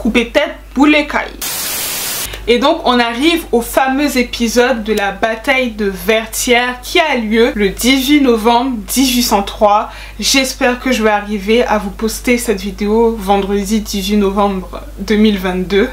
coupé tête, boulet caille. Et donc on arrive au fameux épisode de la bataille de Vertières qui a lieu le 18 novembre 1803. J'espère que je vais arriver à vous poster cette vidéo vendredi 18 novembre 2022.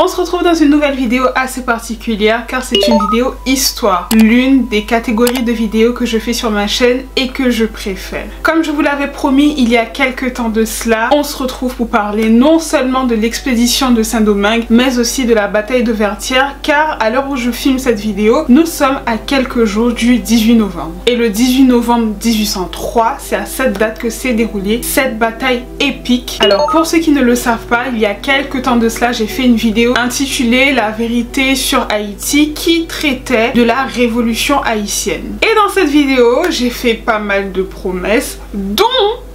On se retrouve dans une nouvelle vidéo assez particulière car c'est une vidéo histoire, l'une des catégories de vidéos que je fais sur ma chaîne et que je préfère. Comme je vous l'avais promis il y a quelques temps de cela, on se retrouve pour parler non seulement de l'expédition de Saint-Domingue mais aussi de la bataille de Vertières car à l'heure où je filme cette vidéo, nous sommes à quelques jours du 18 novembre. Et le 18 novembre 1803, c'est à cette date que s'est déroulée cette bataille épique. Alors pour ceux qui ne le savent pas, il y a quelques temps de cela, j'ai fait une vidéo intitulée La vérité sur Haïti qui traitait de la révolution haïtienne. Et dans cette vidéo, j'ai fait pas mal de promesses, dont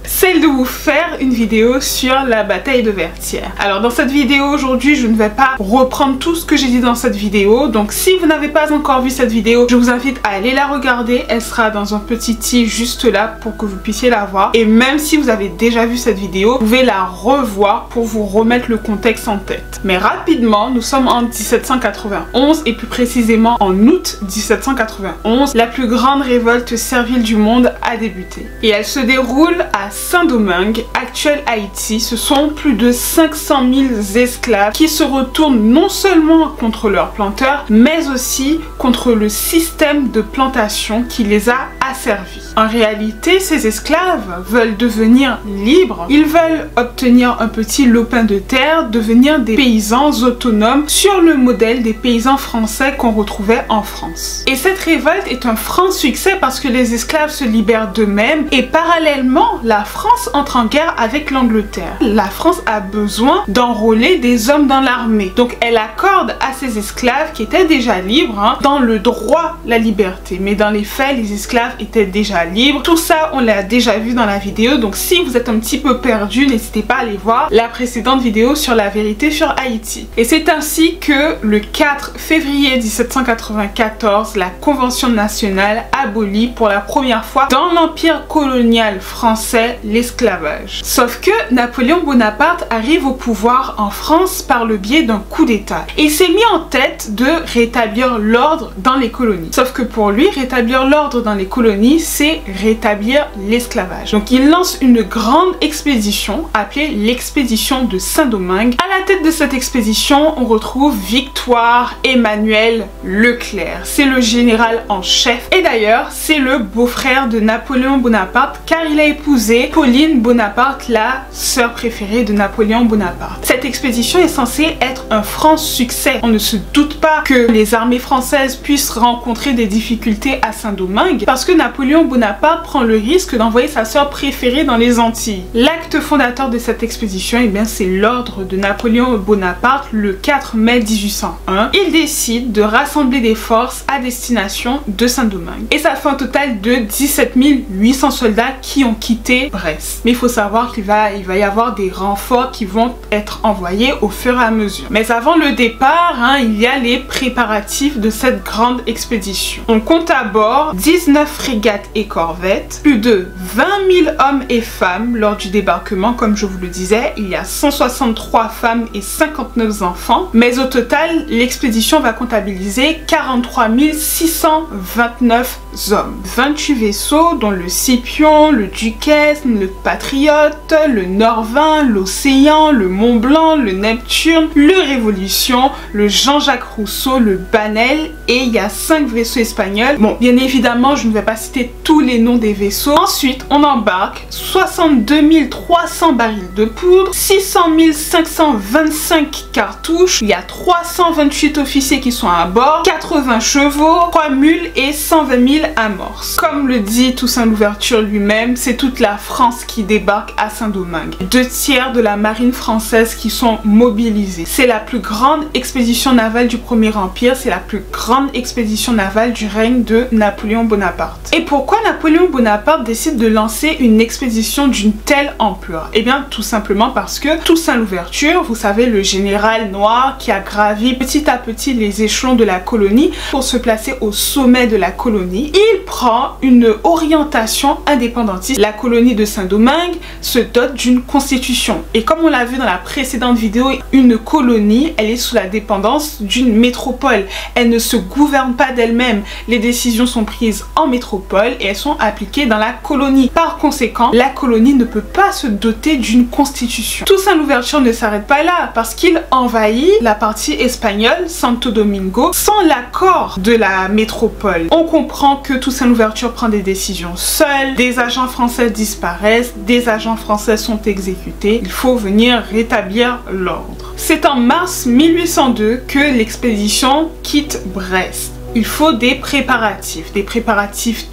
celle de vous faire une vidéo sur la bataille de Vertières. Alors dans cette vidéo aujourd'hui, je ne vais pas reprendre tout ce que j'ai dit dans cette vidéo. Donc si vous n'avez pas encore vu cette vidéo, je vous invite à aller la regarder. Elle sera dans un petit i juste là pour que vous puissiez la voir. Et même si vous avez déjà vu cette vidéo, vous pouvez la revoir pour vous remettre le contexte en tête. Mais rapidement, nous sommes en 1791 et plus précisément en août 1791. La plus grande révolte servile du monde a débuté. Et elle se déroule à Saint-Domingue, actuel Haïti. Ce sont plus de 500 000 esclaves qui se retournent non seulement contre leurs planteurs, mais aussi contre le système de plantation qui les a asservis. En réalité, ces esclaves veulent devenir libres. Ils veulent obtenir un petit lopin de terre, devenir des paysans autonomes sur le modèle des paysans français qu'on retrouvait en France. Et cette révolte est un franc succès parce que les esclaves se libèrent d'eux-mêmes et parallèlement, la France entre en guerre avec l'Angleterre. La France a besoin d'enrôler des hommes dans l'armée. Donc elle accorde à ces esclaves qui étaient déjà libres, dans le droit, la liberté. Mais dans les faits, les esclaves étaient déjà libres. Tout ça, on l'a déjà vu dans la vidéo. Donc si vous êtes un petit peu perdu, n'hésitez pas à aller voir la précédente vidéo sur la vérité sur Haïti. Et c'est ainsi que le 4 février 1794, la Convention nationale abolit pour la première fois dans l'empire colonial français l'esclavage. Sauf que Napoléon Bonaparte arrive au pouvoir en France par le biais d'un coup d'état. Et il s'est mis en tête de rétablir l'ordre dans les colonies. Sauf que pour lui, rétablir l'ordre dans les colonies, c'est rétablir l'esclavage. Donc il lance une grande expédition appelée l'expédition de Saint-Domingue. À la tête de cette expédition, on retrouve Victoire Emmanuel Leclerc. C'est le général en chef. Et d'ailleurs, c'est le beau-frère de Napoléon Bonaparte car il a épousé Pauline Bonaparte, la sœur préférée de Napoléon Bonaparte. Cette expédition est censée être un franc succès. On ne se doute pas que les armées françaises puissent rencontrer des difficultés à Saint-Domingue parce que Napoléon Bonaparte prend le risque d'envoyer sa sœur préférée dans les Antilles. L'acte fondateur de cette expédition, eh bien, c'est l'ordre de Napoléon Bonaparte le 4 mai 1801. Il décide de rassembler des forces à destination de Saint-Domingue. Et ça fait un total de 17 800 soldats qui ont quitté Brest. Mais il faut savoir qu'il va y avoir des renforts qui vont être envoyés au fur et à mesure. Mais avant le départ, il y a les préparatifs de cette grande expédition. On compte à bord 19 frégates et corvettes, plus de 20 000 hommes et femmes lors du débarquement. Comme je vous le disais, il y a 163 femmes et 59 enfants. Mais au total, l'expédition va comptabiliser 43 629 hommes. 28 vaisseaux dont le Scipion, le Duquesne, le Patriote, le Norvin, l'Océan, le Mont Blanc, le Neptune, le Révolution, le Jean-Jacques Rousseau, le Banel et il y a 5 vaisseaux espagnols. Bon, bien évidemment, je ne vais pas citer tous les noms des vaisseaux. Ensuite, on embarque 62 300 barils de poudre, 600 525 cartouches, il y a 328 officiers qui sont à bord, 80 chevaux, 3 mules et 120 000 amorces. Comme le dit Toussaint Louverture lui-même, c'est toute la France qui débarque à Saint-Domingue. 2/3 de la marine française qui sont mobilisés. C'est la plus grande expédition navale du Premier Empire, c'est la plus grande expédition navale du règne de Napoléon Bonaparte. Et pourquoi Napoléon Bonaparte décide de lancer une expédition d'une telle ampleur? Eh bien tout simplement parce que Toussaint Louverture, vous savez, le général noir qui a gravi petit à petit les échelons de la colonie pour se placer au sommet de la colonie, il prend une orientation indépendantiste. La colonie de Saint-Domingue se dote d'une constitution. Et comme on l'a vu dans la précédente vidéo, une colonie, elle est sous la dépendance d'une métropole. Elle ne se gouverne pas d'elle-même. Les décisions sont prises en métropole et elles sont appliquées dans la colonie. Par conséquent, la colonie ne peut pas se doter d'une constitution. Toussaint Louverture ne s'arrête pas là parce qu'il envahit la partie espagnole, Santo Domingo, sans l'accord de la métropole. On comprend que Toussaint Louverture prend des décisions seul, des agents français disparaissent, des agents français sont exécutés. Il faut venir rétablir l'ordre. C'est en mars 1802 que l'expédition quitte Brest. Il faut des préparatifs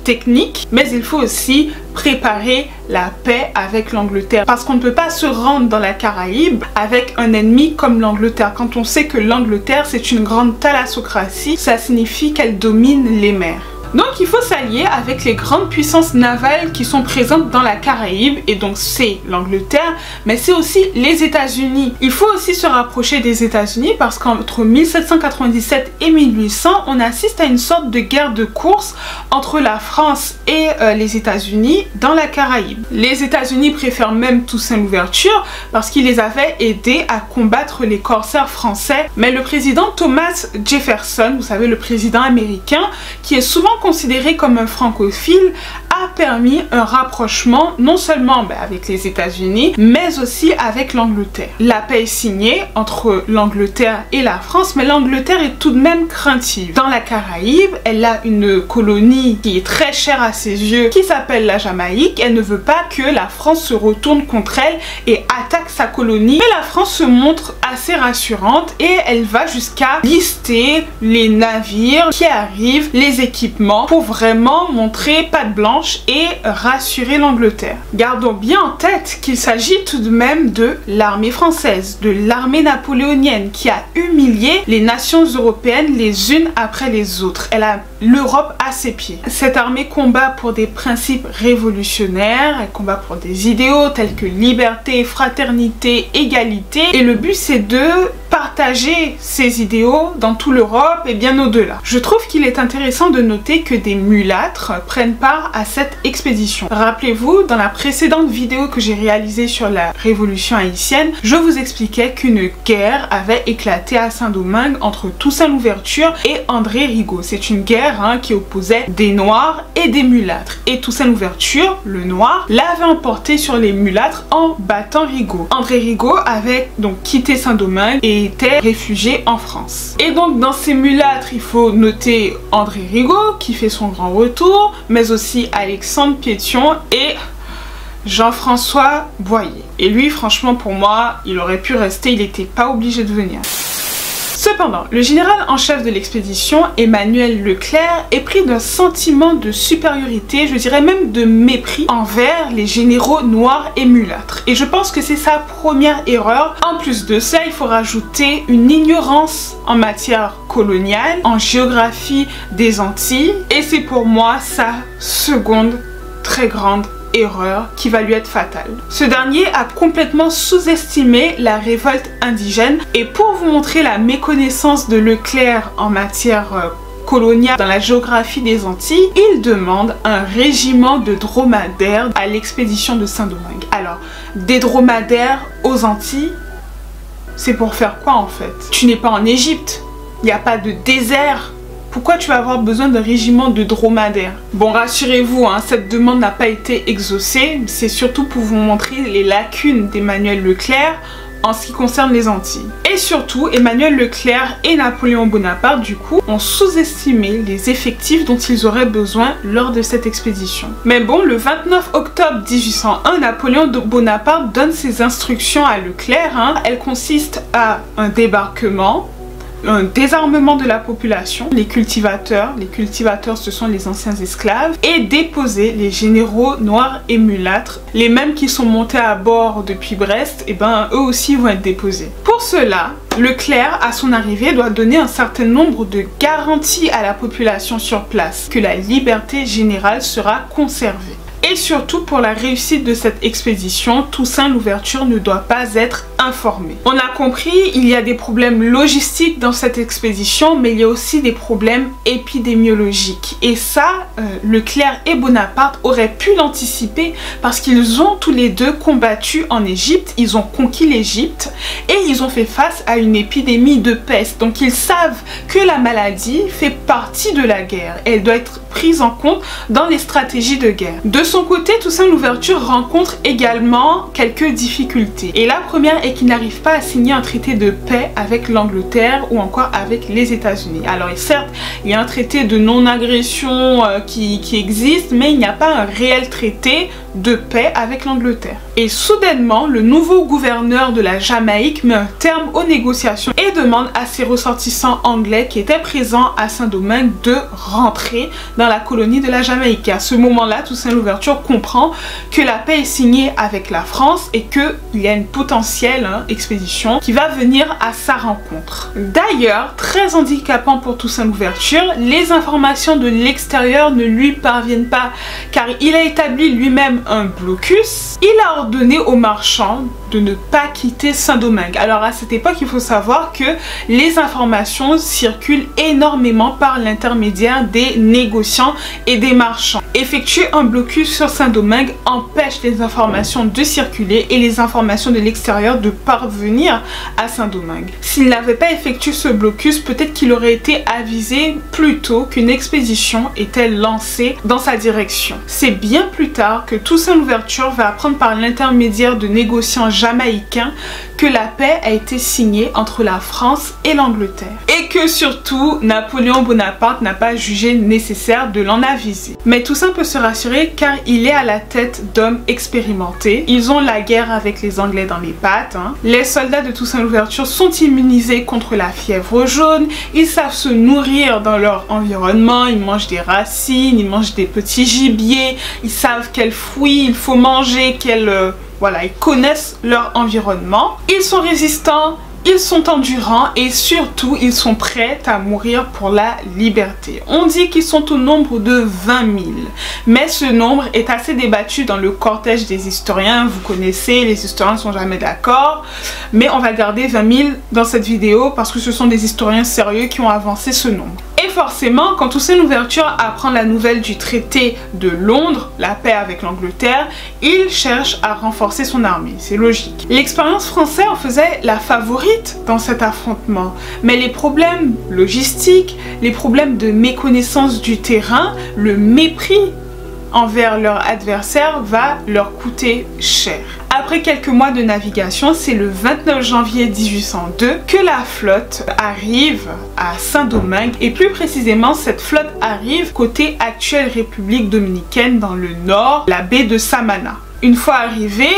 techniques, mais il faut aussi préparer la paix avec l'Angleterre. Parce qu'on ne peut pas se rendre dans la Caraïbe avec un ennemi comme l'Angleterre. Quand on sait que l'Angleterre, c'est une grande thalassocratie, ça signifie qu'elle domine les mers. Donc il faut s'allier avec les grandes puissances navales qui sont présentes dans la Caraïbe, et donc c'est l'Angleterre, mais c'est aussi les États-Unis. Il faut aussi se rapprocher des États-Unis parce qu'entre 1797 et 1800, on assiste à une sorte de guerre de course entre la France et les États-Unis dans la Caraïbe. Les États-Unis préfèrent même Toussaint Louverture parce qu'il les avait aidés à combattre les corsaires français, mais le président Thomas Jefferson, vous savez, le président américain, qui est souvent considéré comme un francophile, a permis un rapprochement non seulement avec les États-Unis, mais aussi avec l'Angleterre. La paix est signée entre l'Angleterre et la France, mais l'Angleterre est tout de même craintive. Dans la Caraïbe, elle a une colonie qui est très chère à ses yeux, qui s'appelle la Jamaïque. Elle ne veut pas que la France se retourne contre elle et attaque sa colonie. Mais la France se montre assez rassurante et elle va jusqu'à lister les navires qui arrivent, les équipements, pour vraiment montrer patte blanche et rassurer l'Angleterre. Gardons bien en tête qu'il s'agit tout de même de l'armée française, de l'armée napoléonienne qui a humilié les nations européennes les unes après les autres. Elle a l'Europe à ses pieds. Cette armée combat pour des principes révolutionnaires, elle combat pour des idéaux tels que liberté, fraternité, égalité, et le but c'est de partager ces idéaux dans toute l'Europe et bien au-delà. Je trouve qu'il est intéressant de noter que des mulâtres prennent part à cette expédition. Rappelez-vous, dans la précédente vidéo que j'ai réalisée sur la révolution haïtienne, je vous expliquais qu'une guerre avait éclaté à Saint-Domingue entre Toussaint Louverture et André Rigaud. C'est une guerre qui opposait des noirs et des mulâtres. Et Toussaint Louverture, le noir, l'avait emporté sur les mulâtres en battant Rigaud. André Rigaud avait donc quitté Saint-Domingue et était réfugié en France. Et donc dans ces mulâtres, il faut noter André Rigaud qui fait son grand retour, mais aussi Alexandre Pétion et Jean-François Boyer. Et lui, franchement, pour moi, il aurait pu rester, il n'était pas obligé de venir. Cependant, le général en chef de l'expédition, Emmanuel Leclerc, est pris d'un sentiment de supériorité, je dirais même de mépris envers les généraux noirs et mulâtres. Et je pense que c'est sa première erreur. En plus de ça, il faut rajouter une ignorance en matière coloniale, en géographie des Antilles. Et c'est pour moi sa seconde très grande erreur qui va lui être fatale. Ce dernier a complètement sous-estimé la révolte indigène, et pour vous montrer la méconnaissance de Leclerc en matière coloniale dans la géographie des Antilles, il demande un régiment de dromadaires à l'expédition de Saint-Domingue. Alors, des dromadaires aux Antilles, c'est pour faire quoi en fait? Tu n'es pas en Égypte, il n'y a pas de désert. Pourquoi tu vas avoir besoin d'un régiment de dromadaires? Bon, rassurez-vous, cette demande n'a pas été exaucée. C'est surtout pour vous montrer les lacunes d'Emmanuel Leclerc en ce qui concerne les Antilles. Et surtout, Emmanuel Leclerc et Napoléon Bonaparte, du coup, ont sous-estimé les effectifs dont ils auraient besoin lors de cette expédition. Mais bon, le 29 octobre 1801, Napoléon Bonaparte donne ses instructions à Leclerc. Elles consistent à un débarquement, un désarmement de la population, les cultivateurs ce sont les anciens esclaves, et déposer les généraux noirs et mulâtres, les mêmes qui sont montés à bord depuis Brest, et ben eux aussi vont être déposés. Pour cela, Leclerc, à son arrivée, doit donner un certain nombre de garanties à la population sur place, que la liberté générale sera conservée. Et surtout, pour la réussite de cette expédition, Toussaint Louverture ne doit pas être informé. On a compris, il y a des problèmes logistiques dans cette expédition, mais il y a aussi des problèmes épidémiologiques. Et ça, Leclerc et Bonaparte auraient pu l'anticiper parce qu'ils ont tous les deux combattu en Égypte, ils ont conquis l'Égypte et ils ont fait face à une épidémie de peste. Donc ils savent que la maladie fait partie de la guerre et elle doit être prise en compte dans les stratégies de guerre. De son côté, Toussaint Louverture rencontre également quelques difficultés. Et la première est qu'il n'arrive pas à signer un traité de paix avec l'Angleterre ou encore avec les États-Unis. Alors certes, il y a un traité de non-agression qui existe, mais il n'y a pas un réel traité de paix avec l'Angleterre. Et soudainement, le nouveau gouverneur de la Jamaïque met un terme aux négociations et demande à ses ressortissants anglais qui étaient présents à Saint-Domingue de rentrer dans la colonie de la Jamaïque. Et à ce moment-là, Toussaint Louverture comprend que la paix est signée avec la France et qu'il y a une potentielle expédition qui va venir à sa rencontre. D'ailleurs, très handicapant pour Toussaint Louverture, les informations de l'extérieur ne lui parviennent pas car il a établi lui-même un blocus. Il a ordonné aux marchands de ne pas quitter Saint-Domingue. Alors à cette époque, il faut savoir que les informations circulent énormément par l'intermédiaire des négociants et des marchands. Effectuer un blocus sur Saint-Domingue empêche les informations de circuler et les informations de l'extérieur de parvenir à Saint-Domingue. S'il n'avait pas effectué ce blocus, peut-être qu'il aurait été avisé plus tôt qu'une expédition était lancée dans sa direction. C'est bien plus tard que Toussaint Louverture va apprendre par l'intermédiaire de négociants jamaïcains que la paix a été signée entre la France et l'Angleterre. Et que surtout, Napoléon Bonaparte n'a pas jugé nécessaire de l'en aviser. Mais Toussaint peut se rassurer car il est à la tête d'hommes expérimentés. Ils ont la guerre avec les Anglais dans les pattes. Les soldats de Toussaint Louverture sont immunisés contre la fièvre jaune. Ils savent se nourrir dans leur environnement. Ils mangent des racines, ils mangent des petits gibiers. Ils savent quels fruits il faut manger, voilà, ils connaissent leur environnement. Ils sont résistants, ils sont endurants et surtout ils sont prêts à mourir pour la liberté. On dit qu'ils sont au nombre de 20 000, mais ce nombre est assez débattu dans le cortège des historiens. Vous connaissez, les historiens ne sont jamais d'accord, mais on va garder 20 000 dans cette vidéo parce que ce sont des historiens sérieux qui ont avancé ce nombre. Et forcément, quand Toussaint Louverture apprend la nouvelle du traité de Londres, la paix avec l'Angleterre, il cherche à renforcer son armée, c'est logique. L'expérience française en faisait la favorite dans cet affrontement, mais les problèmes logistiques, les problèmes de méconnaissance du terrain, le mépris envers leur adversaire va leur coûter cher. Après quelques mois de navigation, c'est le 29 janvier 1802 que la flotte arrive à Saint-Domingue et plus précisément cette flotte arrive côté actuelle République dominicaine dans le nord, la baie de Samana. Une fois arrivé,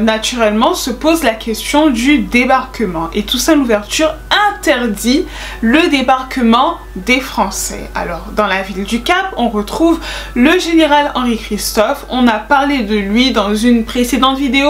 naturellement se pose la question du débarquement et Toussaint Louverture interdit le débarquement des Français. Alors dans la ville du Cap, on retrouve le général Henri Christophe. On a parlé de lui dans une précédente vidéo,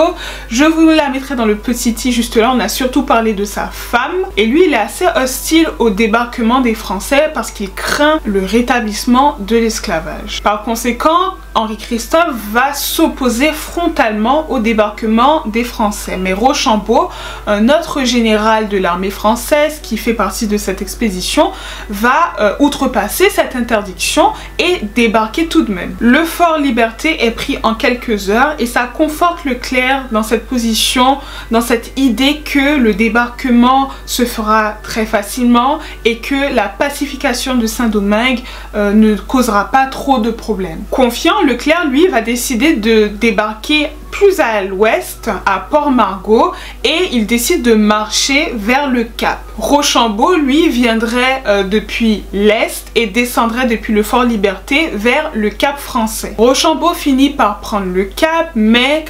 je vous la mettrai dans le petit i juste là. On a surtout parlé de sa femme et lui il est assez hostile au débarquement des Français parce qu'il craint le rétablissement de l'esclavage. Par conséquent, Henri Christophe va s'opposer frontalement au débarquement des Français. Mais Rochambeau, un autre général de l'armée française qui fait partie de cette expédition, va outrepasser cette interdiction et débarquer tout de même. Le fort Liberté est pris en quelques heures et ça conforte Leclerc dans cette position, dans cette idée que le débarquement se fera très facilement et que la pacification de Saint-Domingue ne causera pas trop de problèmes. Confiant, Alors Leclerc, lui, va décider de débarquer plus à l'ouest, à Port-Margot, et il décide de marcher vers le Cap. Rochambeau, lui, viendrait depuis l'est et descendrait depuis le Fort Liberté vers le Cap français. Rochambeau finit par prendre le Cap, mais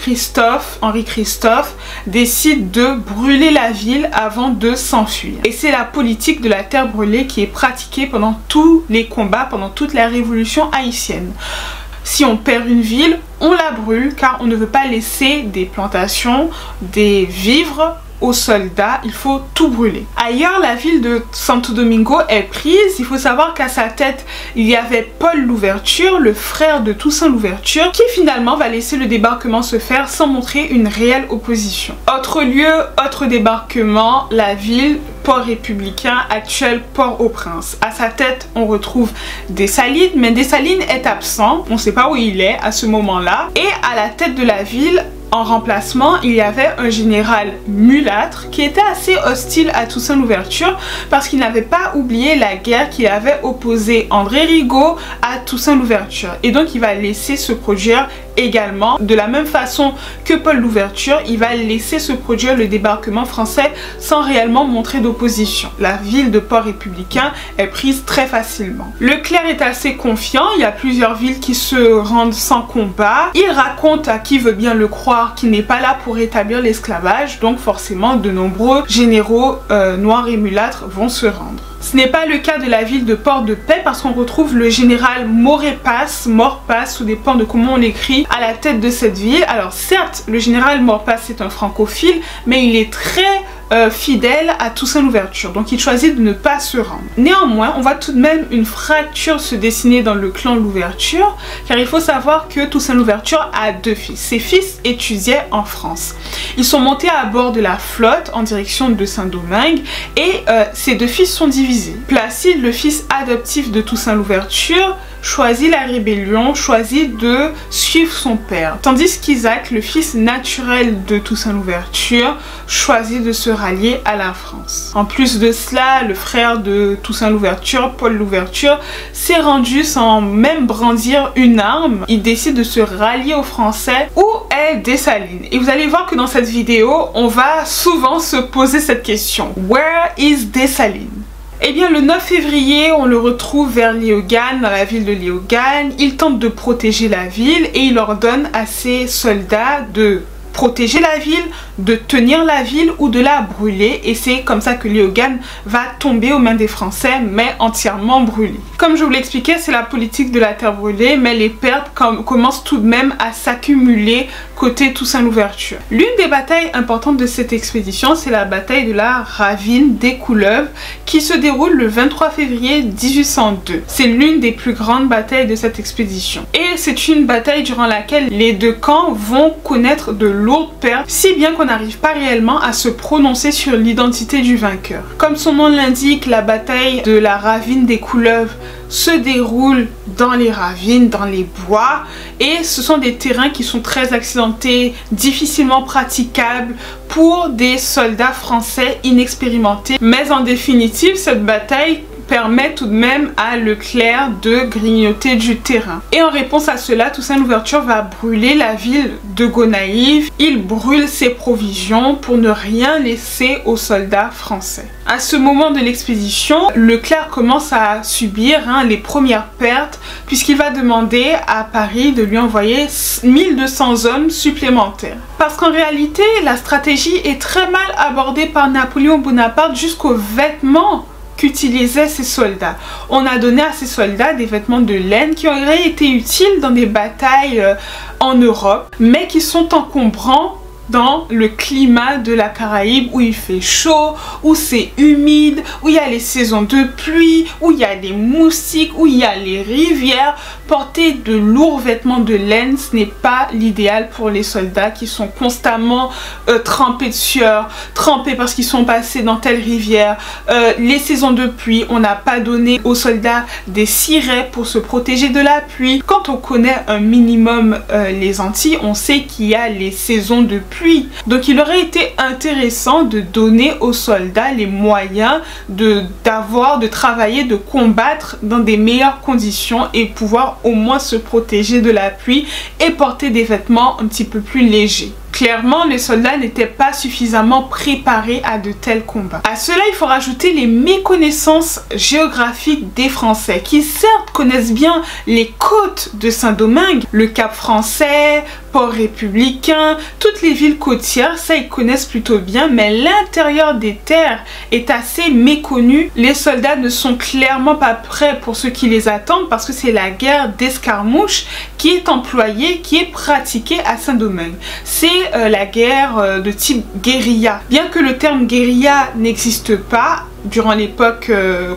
Henri Christophe, décide de brûler la ville avant de s'enfuir. Et c'est la politique de la terre brûlée qui est pratiquée pendant tous les combats, pendant toute la révolution haïtienne. Si on perd une ville, on la brûle car on ne veut pas laisser des plantations, des vivres aux soldats, il faut tout brûler. Ailleurs, la ville de Santo Domingo est prise. Il faut savoir qu'à sa tête, il y avait Paul Louverture, le frère de Toussaint Louverture, qui finalement va laisser le débarquement se faire sans montrer une réelle opposition. Autre lieu, autre débarquement, la ville, port républicain, actuel Port-au-Prince. À sa tête, on retrouve Dessalines, mais Dessalines est absent, on ne sait pas où il est à ce moment-là. Et à la tête de la ville, en remplacement, il y avait un général mulâtre qui était assez hostile à Toussaint Louverture parce qu'il n'avait pas oublié la guerre qui avait opposé André Rigaud à Toussaint Louverture. Et donc il va laisser se produire également, de la même façon que Paul Louverture, il va laisser se produire le débarquement français sans réellement montrer d'opposition. La ville de Port républicain est prise très facilement. Leclerc est assez confiant, il y a plusieurs villes qui se rendent sans combat. Il raconte à qui veut bien le croire qu'il n'est pas là pour rétablir l'esclavage, donc forcément de nombreux généraux noirs et mulâtres vont se rendre. Ce n'est pas le cas de la ville de Port-de-Paix parce qu'on retrouve le général Maurepas, tout dépend de comment on l'écrit, à la tête de cette ville. Alors certes, le général Maurepas est un francophile, mais il est très fidèle à Toussaint Louverture, donc il choisit de ne pas se rendre. Néanmoins, on voit tout de même une fracture se dessiner dans le clan Louverture, car il faut savoir que Toussaint Louverture a deux fils. Ses fils étudiaient en France. Ils sont montés à bord de la flotte en direction de Saint-Domingue et ces deux fils sont divisés. Placide, le fils adoptif de Toussaint Louverture, choisit la rébellion, choisit de suivre son père. Tandis qu'Isaac, le fils naturel de Toussaint Louverture, choisit de se rallier à la France. En plus de cela, le frère de Toussaint Louverture, Paul Louverture, s'est rendu sans même brandir une arme. Il décide de se rallier aux Français. Où est Dessalines? Et vous allez voir que dans cette vidéo, on va souvent se poser cette question. Where is Dessalines? Eh bien, le 9 février, on le retrouve vers Léogâne, dans la ville de Léogâne. Il tente de protéger la ville et il ordonne à ses soldats de protéger la ville, de tenir la ville ou de la brûler, et c'est comme ça que Léogâne va tomber aux mains des Français, mais entièrement brûlé. Comme je vous l'expliquais, c'est la politique de la terre brûlée, mais les pertes commencent tout de même à s'accumuler côté Toussaint Louverture. L'une des batailles importantes de cette expédition, c'est la bataille de la ravine des Couleuvres, qui se déroule le 23 février 1802. C'est l'une des plus grandes batailles de cette expédition. Et c'est une bataille durant laquelle les deux camps vont connaître de lourdes pertes, si bien qu'on n'arrive pas réellement à se prononcer sur l'identité du vainqueur. Comme son nom l'indique, la bataille de la ravine des Couleuvres se déroule dans les ravines, dans les bois, et ce sont des terrains qui sont très accidentés, difficilement praticables pour des soldats français inexpérimentés. Mais en définitive, cette bataille permet tout de même à Leclerc de grignoter du terrain. Et en réponse à cela, Toussaint Louverture va brûler la ville de Gonaïves. Il brûle ses provisions pour ne rien laisser aux soldats français. À ce moment de l'expédition, Leclerc commence à subir les premières pertes puisqu'il va demander à Paris de lui envoyer 1200 hommes supplémentaires. Parce qu'en réalité, la stratégie est très mal abordée par Napoléon Bonaparte jusqu'aux vêtements qu'utilisaient ces soldats. On a donné à ces soldats des vêtements de laine qui auraient été utiles dans des batailles en Europe, mais qui sont encombrants dans le climat de la Caraïbe où il fait chaud, où c'est humide, où il y a les saisons de pluie, où il y a les moustiques, où il y a les rivières. Porter de lourds vêtements de laine, ce n'est pas l'idéal pour les soldats qui sont constamment trempés de sueur, trempés parce qu'ils sont passés dans telle rivière. Les saisons de pluie, on n'a pas donné aux soldats des cirés pour se protéger de la pluie. Quand on connaît un minimum les Antilles, on sait qu'il y a les saisons de pluie pluie. Donc il aurait été intéressant de donner aux soldats les moyens de travailler, de combattre dans des meilleures conditions et pouvoir au moins se protéger de la pluie et porter des vêtements un petit peu plus légers. Clairement, les soldats n'étaient pas suffisamment préparés à de tels combats. À cela, il faut rajouter les méconnaissances géographiques des Français, qui certes connaissent bien les côtes de Saint-Domingue, le Cap Français, Port Républicain, toutes les villes côtières, ça ils connaissent plutôt bien, mais l'intérieur des terres est assez méconnu. Les soldats ne sont clairement pas prêts pour ceux qui les attendent parce que c'est la guerre d'escarmouche qui est employée, qui est pratiquée à Saint-Domingue. C'est la guerre de type guérilla. Bien que le terme guérilla n'existe pas durant l'époque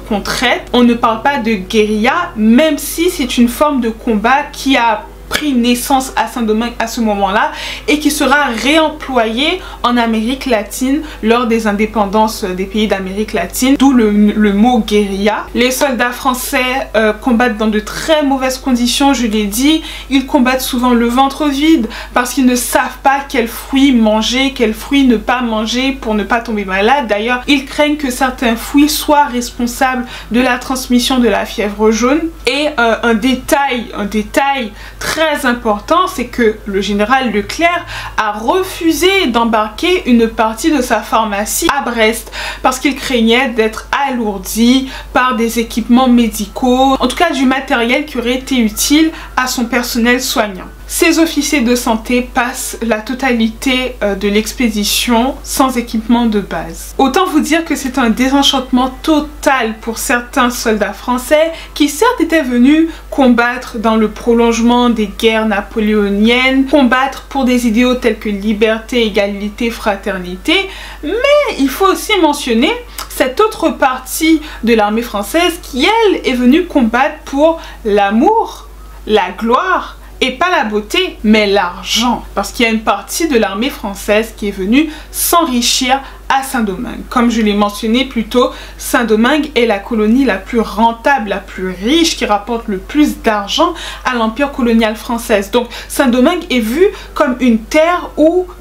qu'on traite, on ne parle pas de guérilla, même si c'est une forme de combat qui a pris naissance à Saint-Domingue à ce moment-là et qui sera réemployé en Amérique latine lors des indépendances des pays d'Amérique latine, d'où le mot guérilla. Les soldats français combattent dans de très mauvaises conditions, je l'ai dit. Ils combattent souvent le ventre vide parce qu'ils ne savent pas quels fruits manger, quels fruits ne pas manger pour ne pas tomber malade. D'ailleurs, ils craignent que certains fruits soient responsables de la transmission de la fièvre jaune. Et un détail très important, c'est que le général Leclerc a refusé d'embarquer une partie de sa pharmacie à Brest parce qu'il craignait d'être alourdi par des équipements médicaux, en tout cas du matériel qui aurait été utile à son personnel soignant. Ces officiers de santé passent la totalité de l'expédition sans équipement de base. Autant vous dire que c'est un désenchantement total pour certains soldats français qui certes étaient venus combattre dans le prolongement des guerres napoléoniennes, combattre pour des idéaux tels que liberté, égalité, fraternité, mais il faut aussi mentionner cette autre partie de l'armée française qui, elle, est venue combattre pour l'amour, la gloire, et pas la beauté, mais l'argent. Parce qu'il y a une partie de l'armée française qui est venue s'enrichir à Saint-Domingue. Comme je l'ai mentionné plus tôt, Saint-Domingue est la colonie la plus rentable, la plus riche, qui rapporte le plus d'argent à l'empire colonial français. Donc Saint-Domingue est vu comme une terre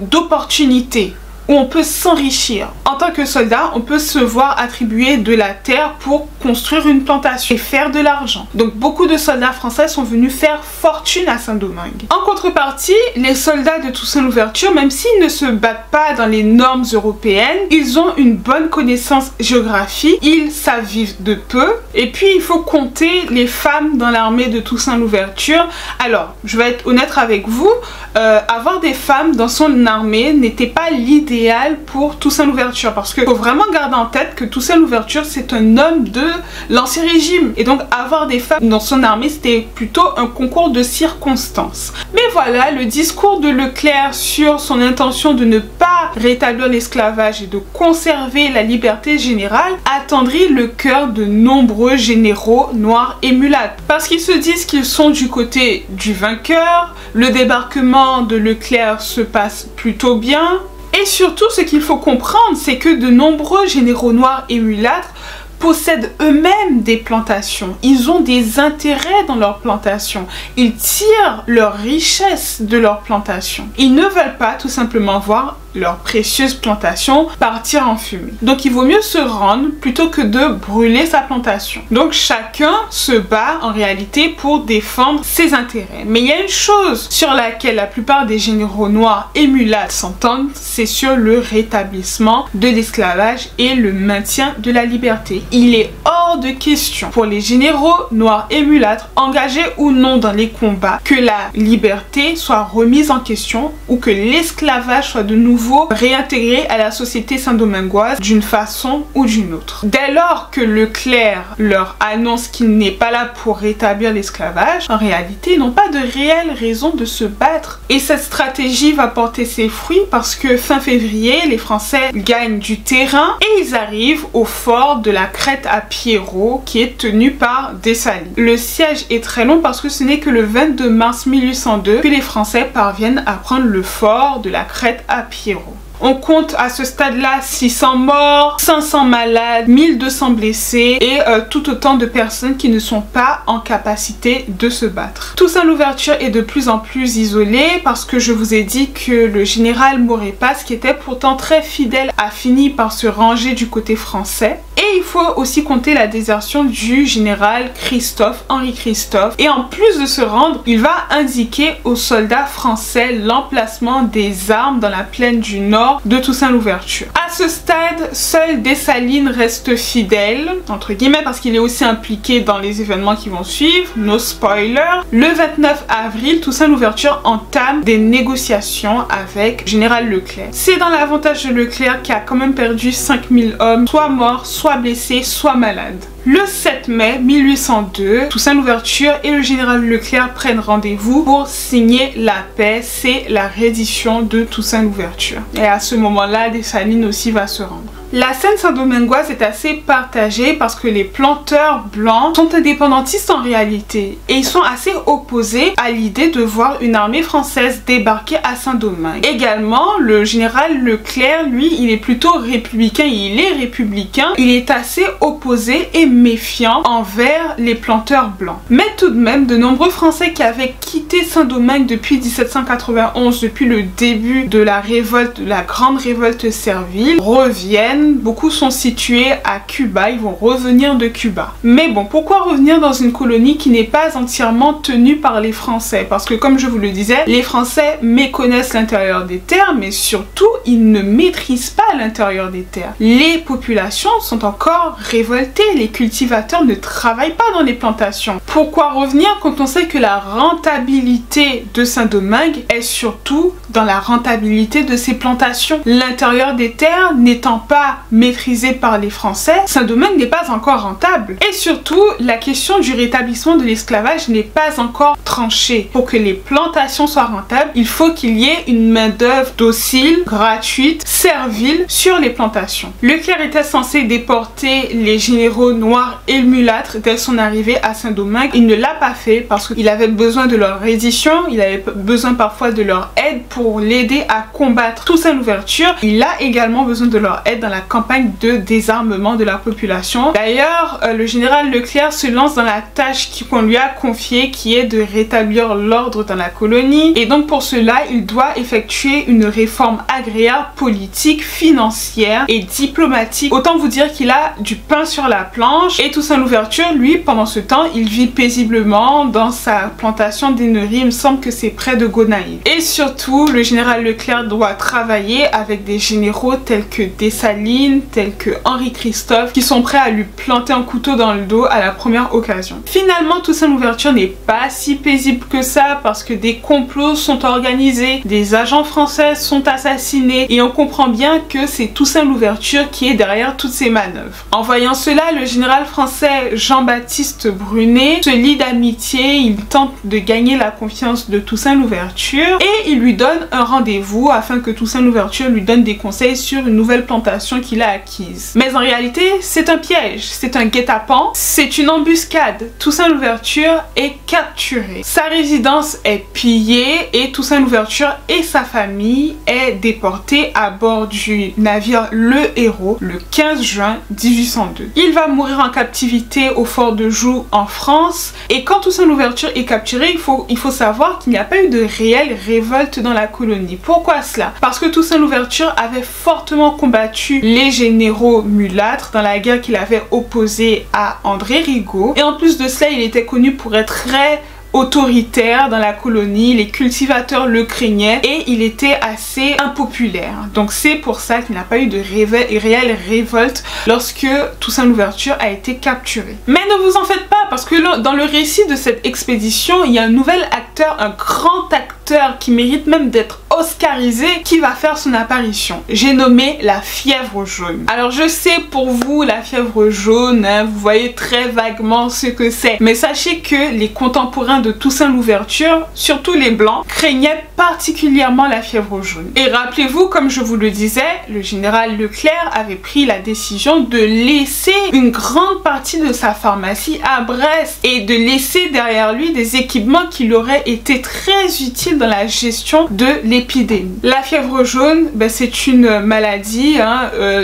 d'opportunités, où on peut s'enrichir. En tant que soldat, on peut se voir attribuer de la terre pour construire une plantation et faire de l'argent. Donc beaucoup de soldats français sont venus faire fortune à Saint-Domingue. En contrepartie, les soldats de Toussaint Louverture, même s'ils ne se battent pas dans les normes européennes, ils ont une bonne connaissance géographique, ils savent vivre de peu, et puis il faut compter les femmes dans l'armée de Toussaint Louverture. Alors, je vais être honnête avec vous, avoir des femmes dans son armée n'était pas l'idéal pour Toussaint Louverture, parce qu'il faut vraiment garder en tête que Toussaint Louverture c'est un homme de l'ancien régime, et donc avoir des femmes dans son armée c'était plutôt un concours de circonstances. Mais voilà, le discours de Leclerc sur son intention de ne pas rétablir l'esclavage et de conserver la liberté générale attendrit le cœur de nombreux généraux noirs et mulâtres, parce qu'ils se disent qu'ils sont du côté du vainqueur. Le débarquement de Leclerc se passe plutôt bien. Et surtout, ce qu'il faut comprendre, c'est que de nombreux généraux noirs et mulâtres possèdent eux-mêmes des plantations. Ils ont des intérêts dans leurs plantations. Ils tirent leur richesse de leurs plantations. Ils ne veulent pas tout simplement voir leur précieuse plantation partir en fumée. Donc il vaut mieux se rendre plutôt que de brûler sa plantation. Donc chacun se bat en réalité pour défendre ses intérêts. Mais il y a une chose sur laquelle la plupart des généraux noirs et mulâtres s'entendent, c'est sur le rétablissement de l'esclavage et le maintien de la liberté. Il est hors de question pour les généraux noirs et mulâtres, engagés ou non dans les combats, que la liberté soit remise en question ou que l'esclavage soit de nouveau réintégré à la société saint-domingoise d'une façon ou d'une autre. Dès lors que Leclerc leur annonce qu'il n'est pas là pour rétablir l'esclavage, en réalité ils n'ont pas de réelle raison de se battre. Et cette stratégie va porter ses fruits parce que fin février, les Français gagnent du terrain et ils arrivent au fort de la Crête à Pierrot qui est tenu par Dessalines. Le siège est très long parce que ce n'est que le 22 mars 1802 que les Français parviennent à prendre le fort de la Crête à Pierrot. On compte à ce stade-là 600 morts, 500 malades, 1200 blessés et tout autant de personnes qui ne sont pas en capacité de se battre. Toussaint Louverture est de plus en plus isolé parce que je vous ai dit que le général Maurepas, qui était pourtant très fidèle, a fini par se ranger du côté français. Et il faut aussi compter la désertion du général Christophe, Henri Christophe. Et en plus de se rendre, il va indiquer aux soldats français l'emplacement des armes dans la plaine du Nord de Toussaint Louverture. À ce stade, seul Dessalines reste fidèle, entre guillemets, parce qu'il est aussi impliqué dans les événements qui vont suivre. No spoiler. Le 29 avril, Toussaint Louverture entame des négociations avec général Leclerc. C'est dans l'avantage de Leclerc qui a quand même perdu 5000 hommes, soit morts, soit blessés, soit malades. Le 7 mai 1802, Toussaint Louverture et le général Leclerc prennent rendez-vous pour signer la paix. C'est la reddition de Toussaint Louverture. Et à ce moment-là, Dessalines aussi va se rendre. La scène saint-domingoise est assez partagée parce que les planteurs blancs sont indépendantistes en réalité et ils sont assez opposés à l'idée de voir une armée française débarquer à Saint-Domingue. Également, le général Leclerc, lui, il est plutôt républicain, il est républicain, il est assez opposé et méfiant envers les planteurs blancs. Mais tout de même, de nombreux Français qui avaient quitté Saint-Domingue depuis 1791, depuis le début de la révolte, de la grande révolte servile, reviennent. Beaucoup sont situés à Cuba, ils vont revenir de Cuba. Mais bon, pourquoi revenir dans une colonie qui n'est pas entièrement tenue par les Français? Parce que comme je vous le disais, les Français méconnaissent l'intérieur des terres, mais surtout, ils ne maîtrisent pas l'intérieur des terres. Les populations sont encore révoltées, les cultivateurs ne travaillent pas dans les plantations. Pourquoi revenir quand on sait que la rentabilité de Saint-Domingue est surtout dans la rentabilité de ces plantations? L'intérieur des terres n'étant pas maîtrisé par les Français, Saint-Domingue n'est pas encore rentable. Et surtout, la question du rétablissement de l'esclavage n'est pas encore tranchée. Pour que les plantations soient rentables, il faut qu'il y ait une main-d'œuvre docile, gratuite, servile sur les plantations. Leclerc était censé déporter les généraux noirs et mulâtres dès son arrivée à Saint-Domingue. Il ne l'a pas fait parce qu'il avait besoin de leur reddition, il avait besoin parfois de leur aide pour l'aider à combattre Toussaint Louverture. Il a également besoin de leur aide dans la campagne de désarmement de la population. D'ailleurs, le général Leclerc se lance dans la tâche qu'on lui a confiée, qui est de rétablir l'ordre dans la colonie. Et donc pour cela, il doit effectuer une réforme agraire, politique, financière et diplomatique. Autant vous dire qu'il a du pain sur la planche. Et Toussaint Louverture, lui, pendant ce temps, il vit paisiblement dans sa plantation d'Ennery. Il me semble que c'est près de Gonaïves. Et surtout, le général Leclerc doit travailler avec des généraux tels que Dessalines, tels que Henri Christophe, qui sont prêts à lui planter un couteau dans le dos à la première occasion. Finalement, Toussaint Louverture n'est pas si paisible que ça parce que des complots sont organisés, des agents français sont assassinés et on comprend bien que c'est Toussaint Louverture qui est derrière toutes ces manœuvres. En voyant cela, le général français Jean-Baptiste Brunet se lie d'amitié, il tente de gagner la confiance de Toussaint Louverture et il lui donne un rendez-vous afin que Toussaint Louverture lui donne des conseils sur une nouvelle plantation qu'il a acquise. Mais en réalité, c'est un piège, c'est un guet-apens, c'est une embuscade. Toussaint Louverture est capturé. Sa résidence est pillée et Toussaint Louverture et sa famille est déporté à bord du navire Le Héros le 15 juin 1802. Il va mourir en captivité au fort de Joux en France et quand Toussaint Louverture est capturé, il faut savoir qu'il n'y a pas eu de réelle révolte dans la colonie. Pourquoi cela? Parce que Toussaint Louverture avait fortement combattu les généraux mulâtres dans la guerre qu'il avait opposée à André Rigaud. Et en plus de cela, il était connu pour être très autoritaire dans la colonie, les cultivateurs le craignaient et il était assez impopulaire. Donc c'est pour ça qu'il n'a pas eu de réelle révolte lorsque Toussaint Louverture a été capturé. Mais ne vous en faites pas parce que dans le récit de cette expédition, il y a un nouvel acteur, un grand acteur qui mérite même d'être oscarisé qui va faire son apparition. J'ai nommé la fièvre jaune. Alors je sais pour vous la fièvre jaune, hein, vous voyez très vaguement ce que c'est. Mais sachez que les contemporains de Toussaint Louverture, surtout les Blancs, craignaient particulièrement la fièvre jaune. Et rappelez-vous, comme je vous le disais, le général Leclerc avait pris la décision de laisser une grande partie de sa pharmacie à Brest et de laisser derrière lui des équipements qui lui auraient été très utiles dans la gestion de l'épidémie. La fièvre jaune, c'est une maladie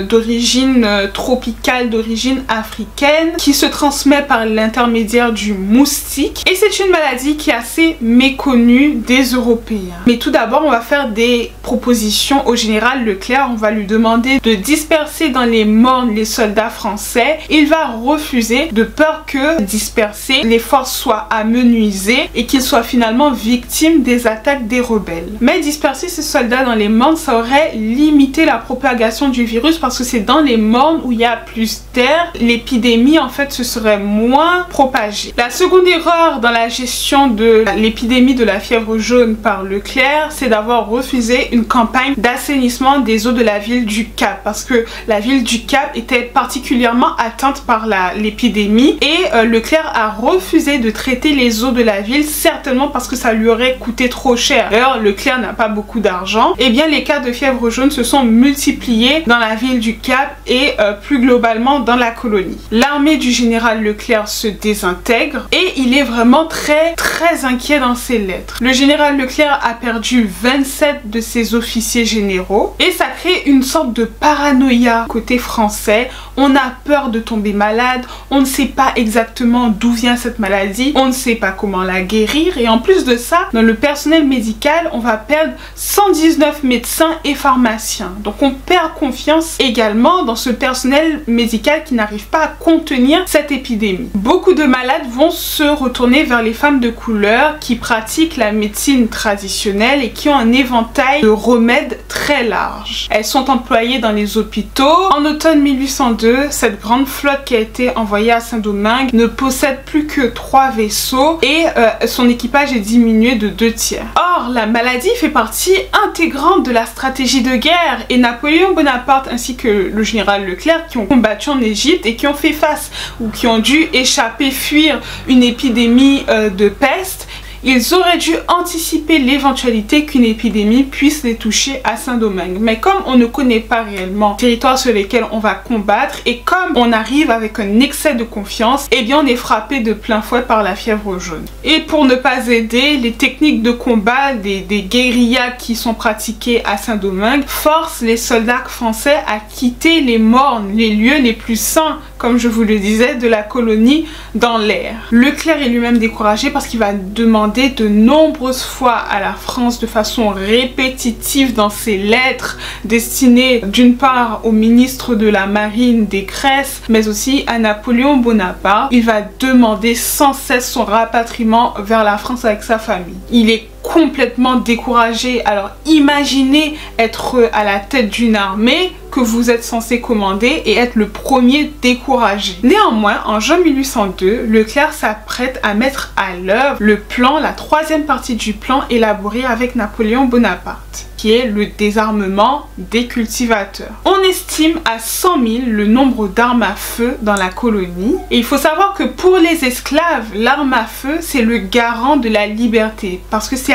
d'origine tropicale, d'origine africaine, qui se transmet par l'intermédiaire du moustique. Et c'est une maladie qui est assez méconnue des Européens. Mais tout d'abord, on va faire des propositions au général Leclerc. On va lui demander de disperser dans les mornes les soldats français. Il va refuser de peur que disperser, les forces soient amenuisées et qu'ils soient finalement victimes des attaques des rebelles. Mais disperser ces soldats dans les mornes, ça aurait limité la propagation du virus parce que c'est dans les mornes où il y a plus d'air. L'épidémie en fait se serait moins propagée. La seconde erreur dans la gestion de l'épidémie de la fièvre jaune par Leclerc, c'est d'avoir refusé une campagne d'assainissement des eaux de la ville du Cap parce que la ville du Cap était particulièrement atteinte par l'épidémie et Leclerc a refusé de traiter les eaux de la ville, certainement parce que ça lui aurait coûté trop cher. D'ailleurs, Leclerc n'a pas beaucoup d'argent. Et bien les cas de fièvre jaune se sont multipliés dans la ville du Cap et plus globalement dans la colonie. L'armée du général Leclerc se désintègre et il est vraiment très inquiet dans ses lettres. Le général Leclerc a perdu 27 de ses officiers généraux et ça crée une sorte de paranoïa côté français. On a peur de tomber malade, on ne sait pas exactement d'où vient cette maladie, on ne sait pas comment la guérir et en plus de ça, dans le personnel médical, on va perdre 119 médecins et pharmaciens. Donc on perd confiance également dans ce personnel médical qui n'arrive pas à contenir cette épidémie. Beaucoup de malades vont se retourner vers les femmes de couleur qui pratiquent la médecine traditionnelle et qui ont un éventail de remèdes très large. Elles sont employées dans les hôpitaux. En automne 1802, cette grande flotte qui a été envoyée à Saint-Domingue ne possède plus que 3 vaisseaux et son équipage est diminué de 2/3. Or, la maladie fait partie intégrante de la stratégie de guerre et Napoléon Bonaparte ainsi que le général Leclerc qui ont combattu en Égypte et qui ont fait face ou qui ont dû échapper, fuir une épidémie de peste, ils auraient dû anticiper l'éventualité qu'une épidémie puisse les toucher à Saint-Domingue. Mais comme on ne connaît pas réellement le territoire sur lesquels on va combattre et comme on arrive avec un excès de confiance, eh bien on est frappé de plein fouet par la fièvre jaune. Et pour ne pas aider, les techniques de combat des guérillas qui sont pratiquées à Saint-Domingue forcent les soldats français à quitter les mornes, les lieux les plus sains, comme je vous le disais, de la colonie dans l'air. Leclerc est lui-même découragé parce qu'il va demander de nombreuses fois à la France de façon répétitive dans ses lettres destinées d'une part au ministre de la Marine Descresses mais aussi à Napoléon Bonaparte. Il va demander sans cesse son rapatriement vers la France avec sa famille. Il est complètement découragé. Alors imaginez être à la tête d'une armée que vous êtes censé commander et être le premier découragé. Néanmoins, en juin 1802, Leclerc s'apprête à mettre à l'œuvre le plan, la 3e partie du plan élaboré avec Napoléon Bonaparte, qui est le désarmement des cultivateurs. On estime à 100 000 le nombre d'armes à feu dans la colonie. Et il faut savoir que pour les esclaves, l'arme à feu, c'est le garant de la liberté. Parce que c'est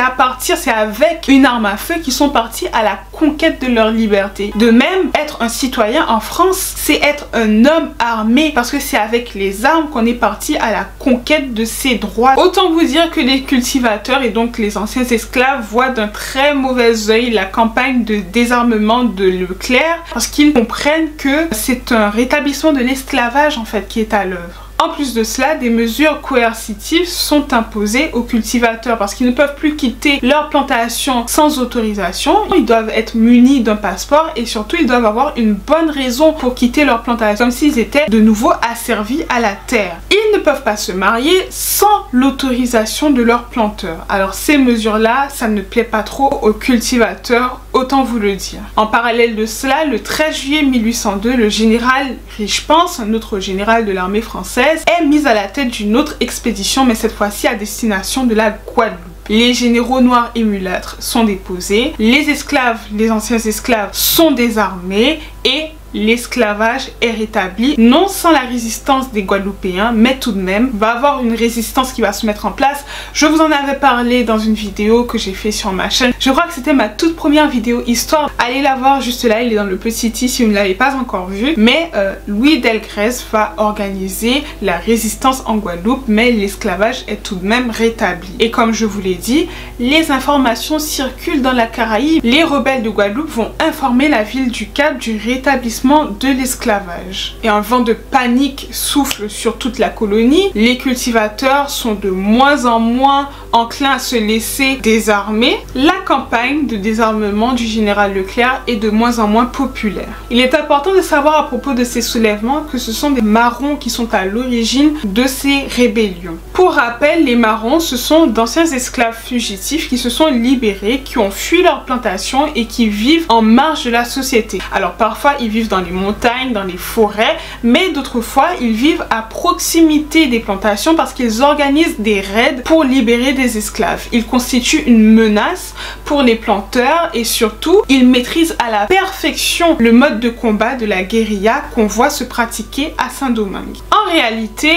avec une arme à feu qu'ils sont partis à la conquête de leur liberté. De même, être un citoyen en France, c'est être un homme armé. Parce que c'est avec les armes qu'on est parti à la conquête de ses droits. Autant vous dire que les cultivateurs et donc les anciens esclaves voient d'un très mauvais œil la campagne de désarmement de Leclerc parce qu'ils comprennent que c'est un rétablissement de l'esclavage en fait qui est à l'œuvre. En plus de cela, des mesures coercitives sont imposées aux cultivateurs parce qu'ils ne peuvent plus quitter leur plantation sans autorisation. Ils doivent être munis d'un passeport et surtout ils doivent avoir une bonne raison pour quitter leur plantation, comme s'ils étaient de nouveau asservis à la terre. Ils ne peuvent pas se marier sans l'autorisation de leur planteur. Alors ces mesures-là, ça ne plaît pas trop aux cultivateurs, autant vous le dire. En parallèle de cela, le 13 juillet 1802, le général Richepens, un autre général de l'armée française, est mis à la tête d'une autre expédition, mais cette fois-ci à destination de la Guadeloupe. Les généraux noirs et mulâtres sont déposés, les esclaves, les anciens esclaves sont désarmés et l'esclavage est rétabli, non sans la résistance des Guadeloupéens, mais tout de même, va avoir une résistance qui va se mettre en place. Je vous en avais parlé dans une vidéo que j'ai fait sur ma chaîne. Je crois que c'était ma toute première vidéo histoire. Allez la voir juste là, il est dans le petit i si vous ne l'avez pas encore vu. Mais Louis Delgrès va organiser la résistance en Guadeloupe, mais l'esclavage est tout de même rétabli. Et comme je vous l'ai dit, les informations circulent dans la Caraïbe. Les rebelles de Guadeloupe vont informer la ville du Cap du rétablissement de l'esclavage. Et un vent de panique souffle sur toute la colonie. Les cultivateurs sont de moins en moins enclins à se laisser désarmer. La campagne de désarmement du général Leclerc est de moins en moins populaire. Il est important de savoir à propos de ces soulèvements que ce sont des marrons qui sont à l'origine de ces rébellions. Pour rappel, les marrons, ce sont d'anciens esclaves fugitifs qui se sont libérés, qui ont fui leur plantation et qui vivent en marge de la société. Alors parfois ils vivent dans les montagnes, dans les forêts, mais d'autres fois ils vivent à proximité des plantations parce qu'ils organisent des raids pour libérer des esclaves. Ils constituent une menace pour les planteurs et surtout ils maîtrisent à la perfection le mode de combat de la guérilla qu'on voit se pratiquer à Saint-Domingue. En réalité,